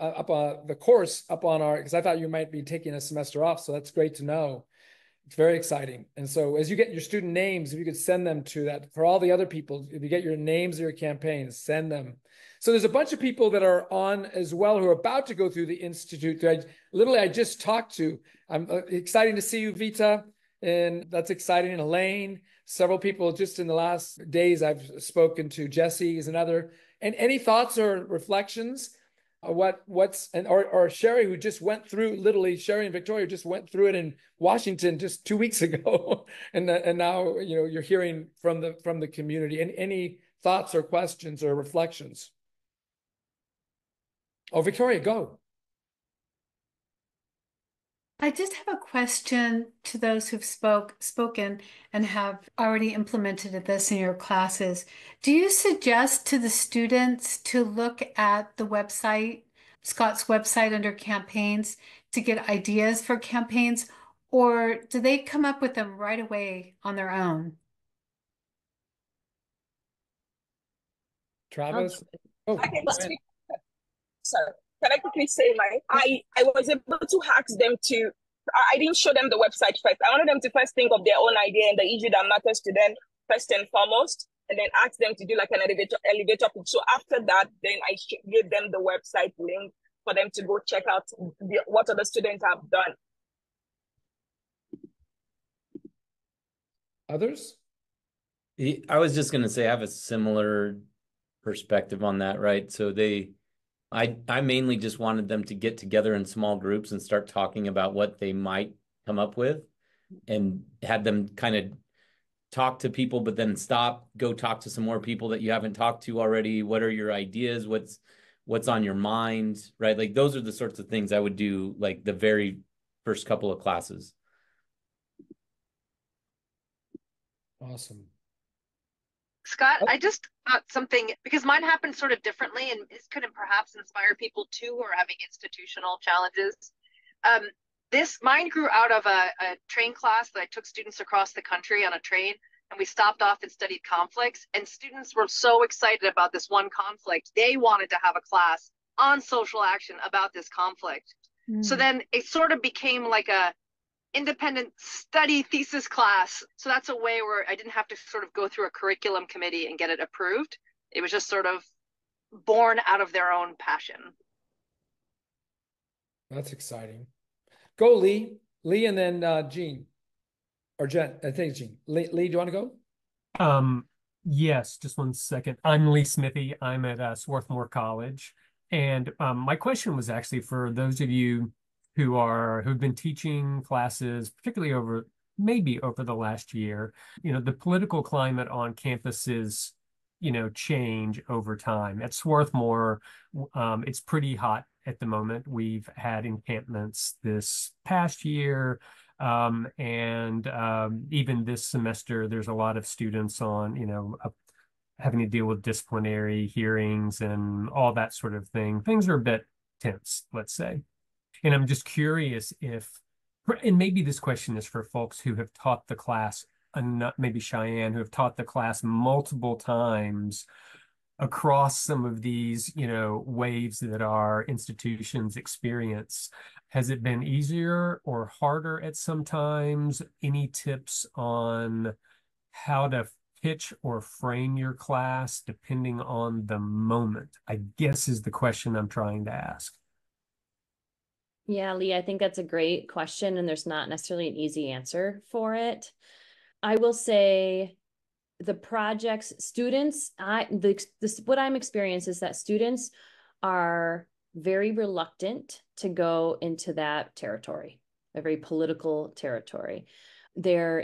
the course up on because I thought you might be taking a semester off, so that's great to know. It's very exciting. And so as you get your student names, if you could send them to that, for all the other people, if you get your names of your campaigns, send them. So there's a bunch of people that are on as well who are about to go through the Institute. I just talked to. I'm exciting to see you, Vita, and that's exciting. And Elaine, several people just in the last days I've spoken to. Jesse is another. And any thoughts or reflections? Or Sherry, who just went through, literally Sherry and Victoria just went through it in Washington just 2 weeks ago, and now you're hearing from the community. And any thoughts or questions or reflections? Oh, Victoria, go. I just have a question to those who've spoken and have already implemented this in your classes. Do you suggest to the students to look at the website, Scott's website under campaigns, to get ideas for campaigns, or do they come up with them right away on their own? Travis? Oh, I can speak. Sorry. Can I quickly say I was able to ask them to, I didn't show them the website first. I wanted them to first think of their own idea and the issue that matters to them first and foremost, and then ask them to do like an elevator pitch. So after that, then I gave them the website link for them to go check out what other students have done. Others? I was just going to say I have a similar perspective on that, right? So I mainly just wanted them to get together in small groups and start talking about what they might come up with, and had them kind of talk to people, but then go talk to some more people that you haven't talked to already. What are your ideas? What's on your mind, right? Like those are the sorts of things I would do like the very first couple of classes. Awesome. Scott, I just thought something, because mine happened sort of differently, and this could perhaps inspire people too who are having institutional challenges. Mine grew out of a train class that I took students across the country on a train, and we stopped off and studied conflicts, and students were so excited about this one conflict. They wanted to have a class on social action about this conflict. So then it sort of became like a independent study thesis class. So that's a way where I didn't have to sort of go through a curriculum committee and get it approved. It was just sort of born out of their own passion. That's exciting. Go, Lee. Lee, and then Jean. Or Jen. I think it's Jean. Lee, do you want to go? Yes, just 1 second. I'm Lee Smithy. I'm at Swarthmore College. And my question was actually for those of you who've been teaching classes, particularly over the last year. The political climate on campuses, change over time. At Swarthmore, it's pretty hot at the moment. We've had encampments this past year, and even this semester, there's a lot of students on, having to deal with disciplinary hearings and all that sort of thing. Things are a bit tense, let's say. And I'm just curious and maybe this question is for folks who have taught the class, maybe Cheyenne, who have taught the class multiple times across some of these, waves that our institutions experience. Has it been easier or harder at some times? Any tips on how to pitch or frame your class depending on the moment, I guess is the question I'm trying to ask. Yeah, Lee, I think that's a great question, and there's not necessarily an easy answer for it. I will say the projects, students, what I'm experiencing is that students are very reluctant to go into that territory, a very political territory. There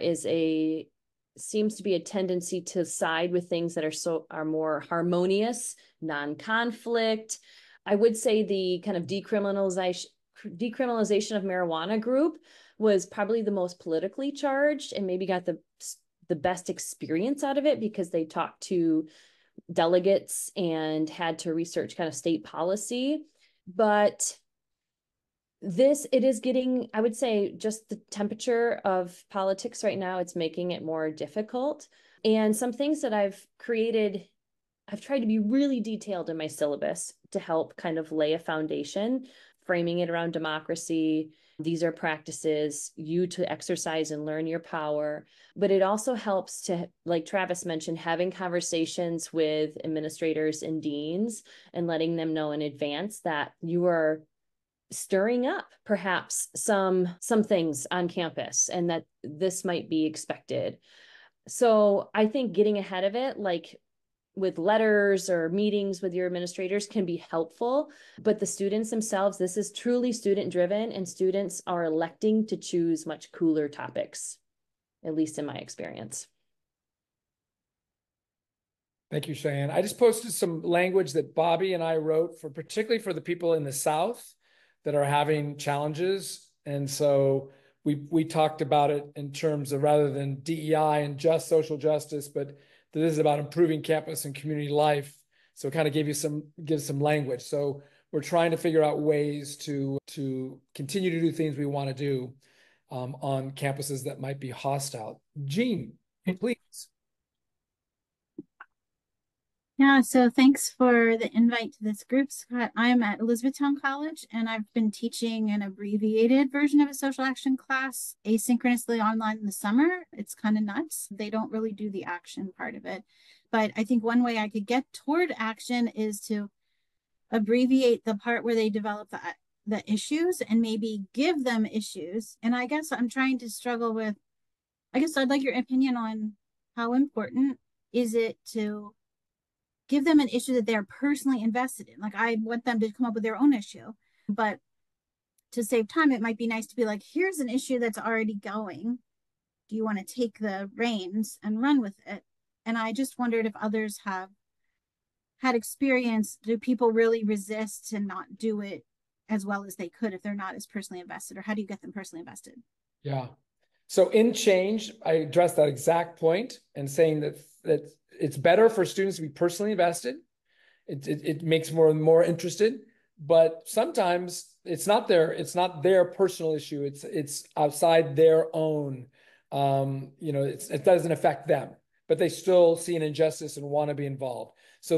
seems to be a tendency to side with things that are more harmonious, non-conflict. I would say the kind of decriminalization of marijuana group was probably the most politically charged and maybe got the best experience out of it because they talked to delegates and had to research kind of state policy. But it is getting, I would say, just the temperature of politics right now, it's making it more difficult. And some things that I've created, I've tried to be really detailed in my syllabus to help kind of lay a foundation, framing it around democracy. These are practices you to exercise and learn your power. But it also helps to, like Travis mentioned, having conversations with administrators and deans and letting them know in advance that you are stirring up perhaps some things on campus and that this might be expected. So I think getting ahead of it, like with letters or meetings with your administrators, can be helpful, but the students themselves, this is truly student driven, and students are electing to choose much cooler topics, at least in my experience. Thank you, Cheyenne. I just posted some language that Bobby and I wrote particularly for the people in the South that are having challenges. And so we talked about it in terms of, rather than DEI and just social justice, but this is about improving campus and community life. So it kind of gives some language. So we're trying to figure out ways to continue to do things we want to do on campuses that might be hostile. Jean, please. Yeah, so thanks for the invite to this group, Scott. I'm at Elizabethtown College, and I've been teaching an abbreviated version of a social action class asynchronously online in the summer. It's kind of nuts. They don't really do the action part of it. But I think one way I could get toward action is to abbreviate the part where they develop the issues and maybe give them issues. And I guess I'm trying to struggle with, I guess I'd like your opinion on how important is it to give them an issue that they're personally invested in. Like, I want them to come up with their own issue, but to save time, it might be nice to be like, here's an issue that's already going. Do you want to take the reins and run with it? And I just wondered if others have had experience. Do people really resist and not do it as well as they could if they're not as personally invested? Or how do you get them personally invested? Yeah. So in Change, I addressed that exact point and saying that it's better for students to be personally invested. It makes more interested, but sometimes it's not their personal issue. It's outside their own. It doesn't affect them, but they still see an injustice and want to be involved. So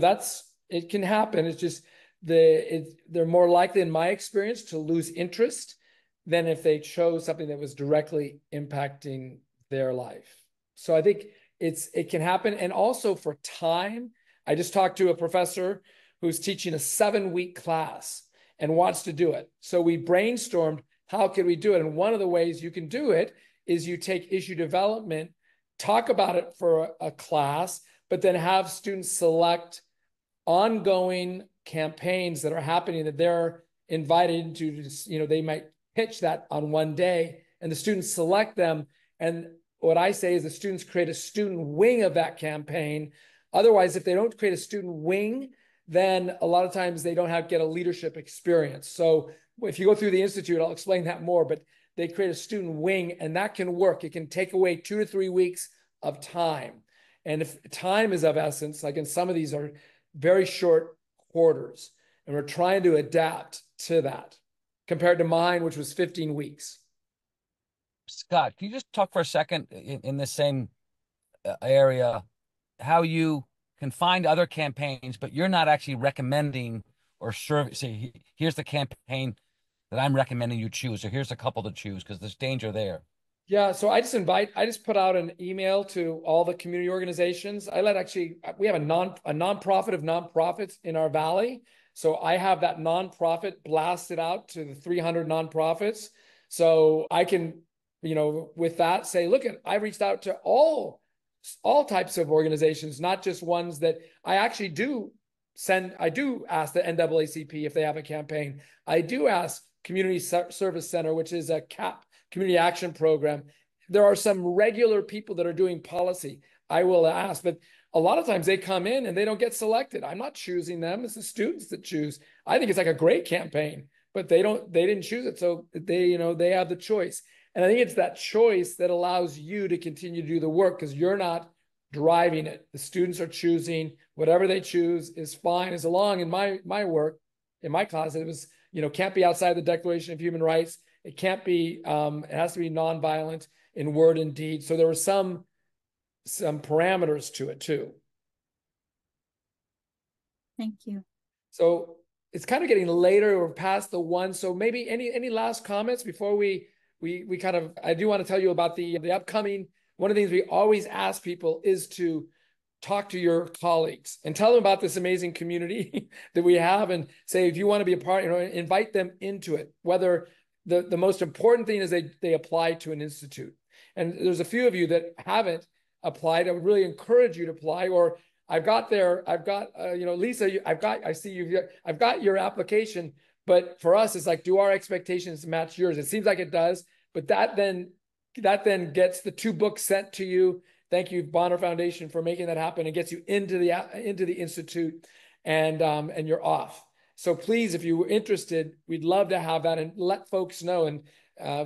it can happen. It's just they're more likely, in my experience, to lose interest than if they chose something that was directly impacting their life. So I think it can happen. And also for time, I just talked to a professor who's teaching a 7-week class and wants to do it. So we brainstormed, how could we do it? And one of the ways you can do it is you take issue development, talk about it for a class, but then have students select ongoing campaigns that are happening that they're invited into. They might pitch that on one day and the students select them. And what I say is the students create a student wing of that campaign. Otherwise, if they don't create a student wing, then a lot of times they don't get a leadership experience. So if you go through the Institute, I'll explain that more, but they create a student wing, and that can work. It can take away 2 to 3 weeks of time. And if time is of essence, like in some of these are very short quarters, and we're trying to adapt to that compared to mine, which was 15 weeks. Scott, can you just talk for a second in the same area, how you can find other campaigns, but you're not actually recommending or say, here's the campaign that I'm recommending you choose, or here's a couple to choose, because there's danger there. Yeah, so I just put out an email to all the community organizations. We have a nonprofit of nonprofits in our valley. So I have that nonprofit blasted out to the 300 nonprofits. So I can, with that say, look, I reached out to all types of organizations, not just ones that I actually do send. I do ask the NAACP if they have a campaign. I do ask Community Service Center, which is a community action program. There are some regular people that are doing policy. I will ask, but a lot of times they come in and they don't get selected. I'm not choosing them. It's the students that choose. I think it's like a great campaign, but they didn't choose it. So they have the choice. And I think it's that choice that allows you to continue to do the work because you're not driving it. The students are choosing. Whatever they choose is fine, as long in my work, in my class, it was, can't be outside the Declaration of Human Rights. It can't be, it has to be nonviolent in word and deed. So there were some parameters to it too. Thank you. So it's kind of getting later or past the one. So maybe any last comments before we I do want to tell you about the upcoming. One of the things we always ask people is to talk to your colleagues and tell them about this amazing community that we have, and say, if you want to be a part, invite them into it. Whether the most important thing is they apply to an institute. And there's a few of you that haven't applied. I would really encourage you to apply. Or I've got Lisa, I've got your application. But for us, it's like, do our expectations match yours? It seems like it does, but that then gets the 2 books sent to you. Thank you, Bonner Foundation, for making that happen, and gets you into the institute, and you're off. So please, if you were interested, we'd love to have that and let folks know. And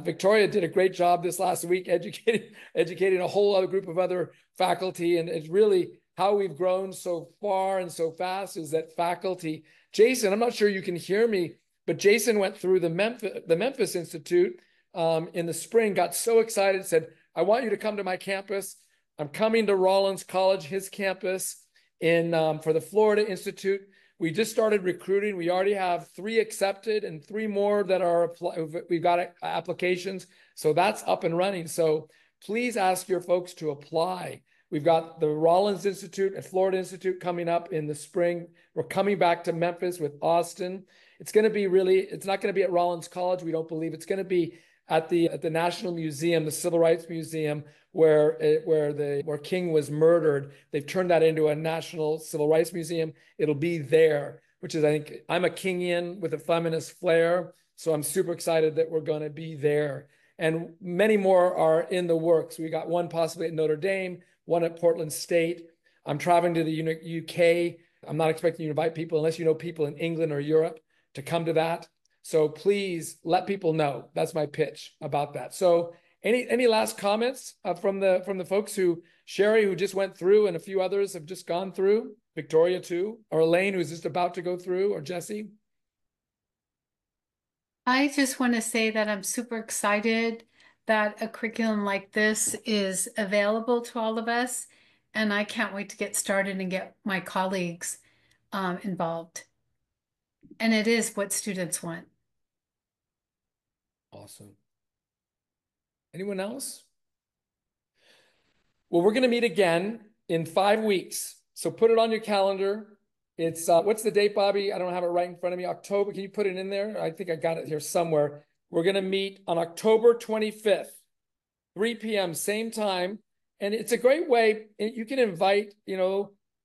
Victoria did a great job this last week educating a whole other group of other faculty. And it's really how we've grown so far and so fast is that faculty. Jason, I'm not sure you can hear me, but Jason went through the Memphis Institute in the spring, got so excited, said, I want you to come to my campus. I'm coming to Rollins College, his campus, for the Florida Institute. We just started recruiting. We already have 3 accepted and 3 more that we've got applications. So that's up and running. So please ask your folks to apply. We've got the Rollins Institute and Florida Institute coming up in the spring. We're coming back to Memphis with Austin. It's not going to be at Rollins College. We don't believe it's going to be at the National Museum, the Civil Rights Museum, where King was murdered. They've turned that into a National Civil Rights Museum. It'll be there, which is, I think, I'm a Kingian with a feminist flair. So I'm super excited that we're going to be there. And many more are in the works. We got one possibly at Notre Dame, one at Portland State. I'm traveling to the UK. I'm not expecting you to invite people unless you know people in England or Europe to come to that. So please let people know. That's my pitch about that. So any last comments from the folks Sherry, who just went through, and a few others have just gone through, Victoria too, or Elaine, who's just about to go through, or Jesse? I just want to say that I'm super excited that a curriculum like this is available to all of us, and I can't wait to get started and get my colleagues involved. And it is what students want. Awesome. Anyone else? Well, we're going to meet again in 5 weeks. So put it on your calendar. It's, what's the date, Bobby? I don't have it right in front of me. October. Can you put it in there? I think I got it here somewhere. We're going to meet on October 25th, 3 p.m., same time. And it's a great way. You can invite,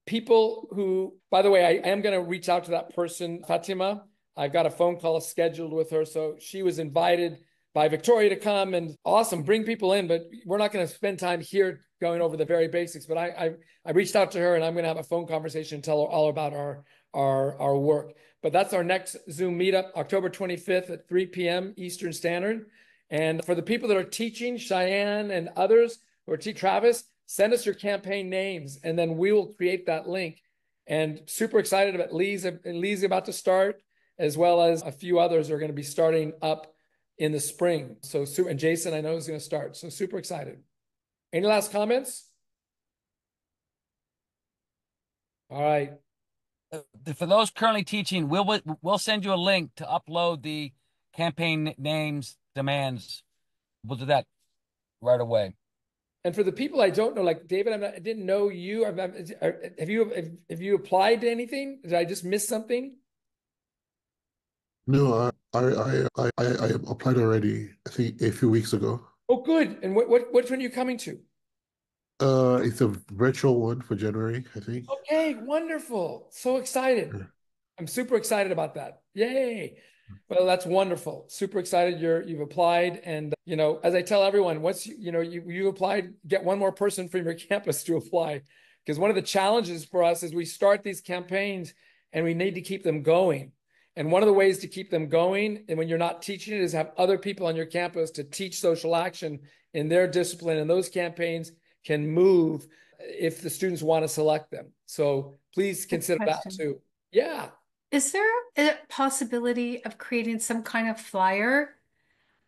people who, by the way, I am going to reach out to that person, Fatima. I've got a phone call scheduled with her. So she was invited by Victoria to come, and awesome, bring people in, but we're not going to spend time here going over the very basics. But I reached out to her, and I'm going to have a phone conversation and tell her all about our work. But that's our next Zoom meetup, October 25th at 3 p.m. Eastern Standard. And for the people that are teaching, Cheyenne and others, or Travis, send us your campaign names, and then we will create that link. And super excited about Lee's about to start, as well as a few others are going to be starting up in the spring. So, and Jason, I know, is going to start. So super excited. Any last comments? All right. For those currently teaching, we'll send you a link to upload the campaign names demands. We'll do that right away. And for the people I don't know, like David, I didn't know you. Have you applied to anything? Did I just miss something? No, I applied already, I think a few weeks ago. Oh, good. And which one are you coming to? It's a virtual one for January, I think. Okay, wonderful. So excited. I'm super excited about that. Yay. Well, that's wonderful. Super excited you've applied. And, as I tell everyone, once you applied, get one more person from your campus to apply. Because one of the challenges for us is we start these campaigns and we need to keep them going. And one of the ways to keep them going, and when you're not teaching it, is have other people on your campus to teach social action in their discipline. And those campaigns can move if the students want to select them. So please consider that too. Yeah. Is there a possibility of creating some kind of flyer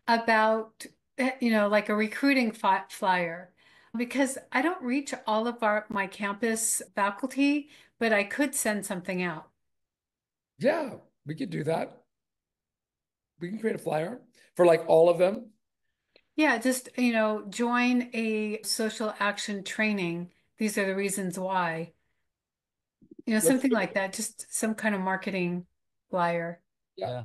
about, like a recruiting flyer? Because I don't reach all of my campus faculty, but I could send something out. Yeah, we could do that. We can create a flyer for like all of them. Yeah, just, join a social action training. These are the reasons why. Something like that, just some kind of marketing flyer. Yeah.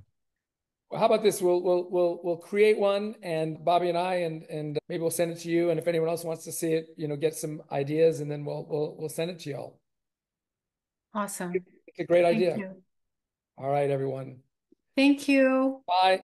Well, how about this? We'll create one, and Bobby and I, and maybe we'll send it to you. And if anyone else wants to see it, get some ideas, and then we'll send it to y'all. Awesome. It's a great idea. Thank you. All right, everyone. Thank you. Bye.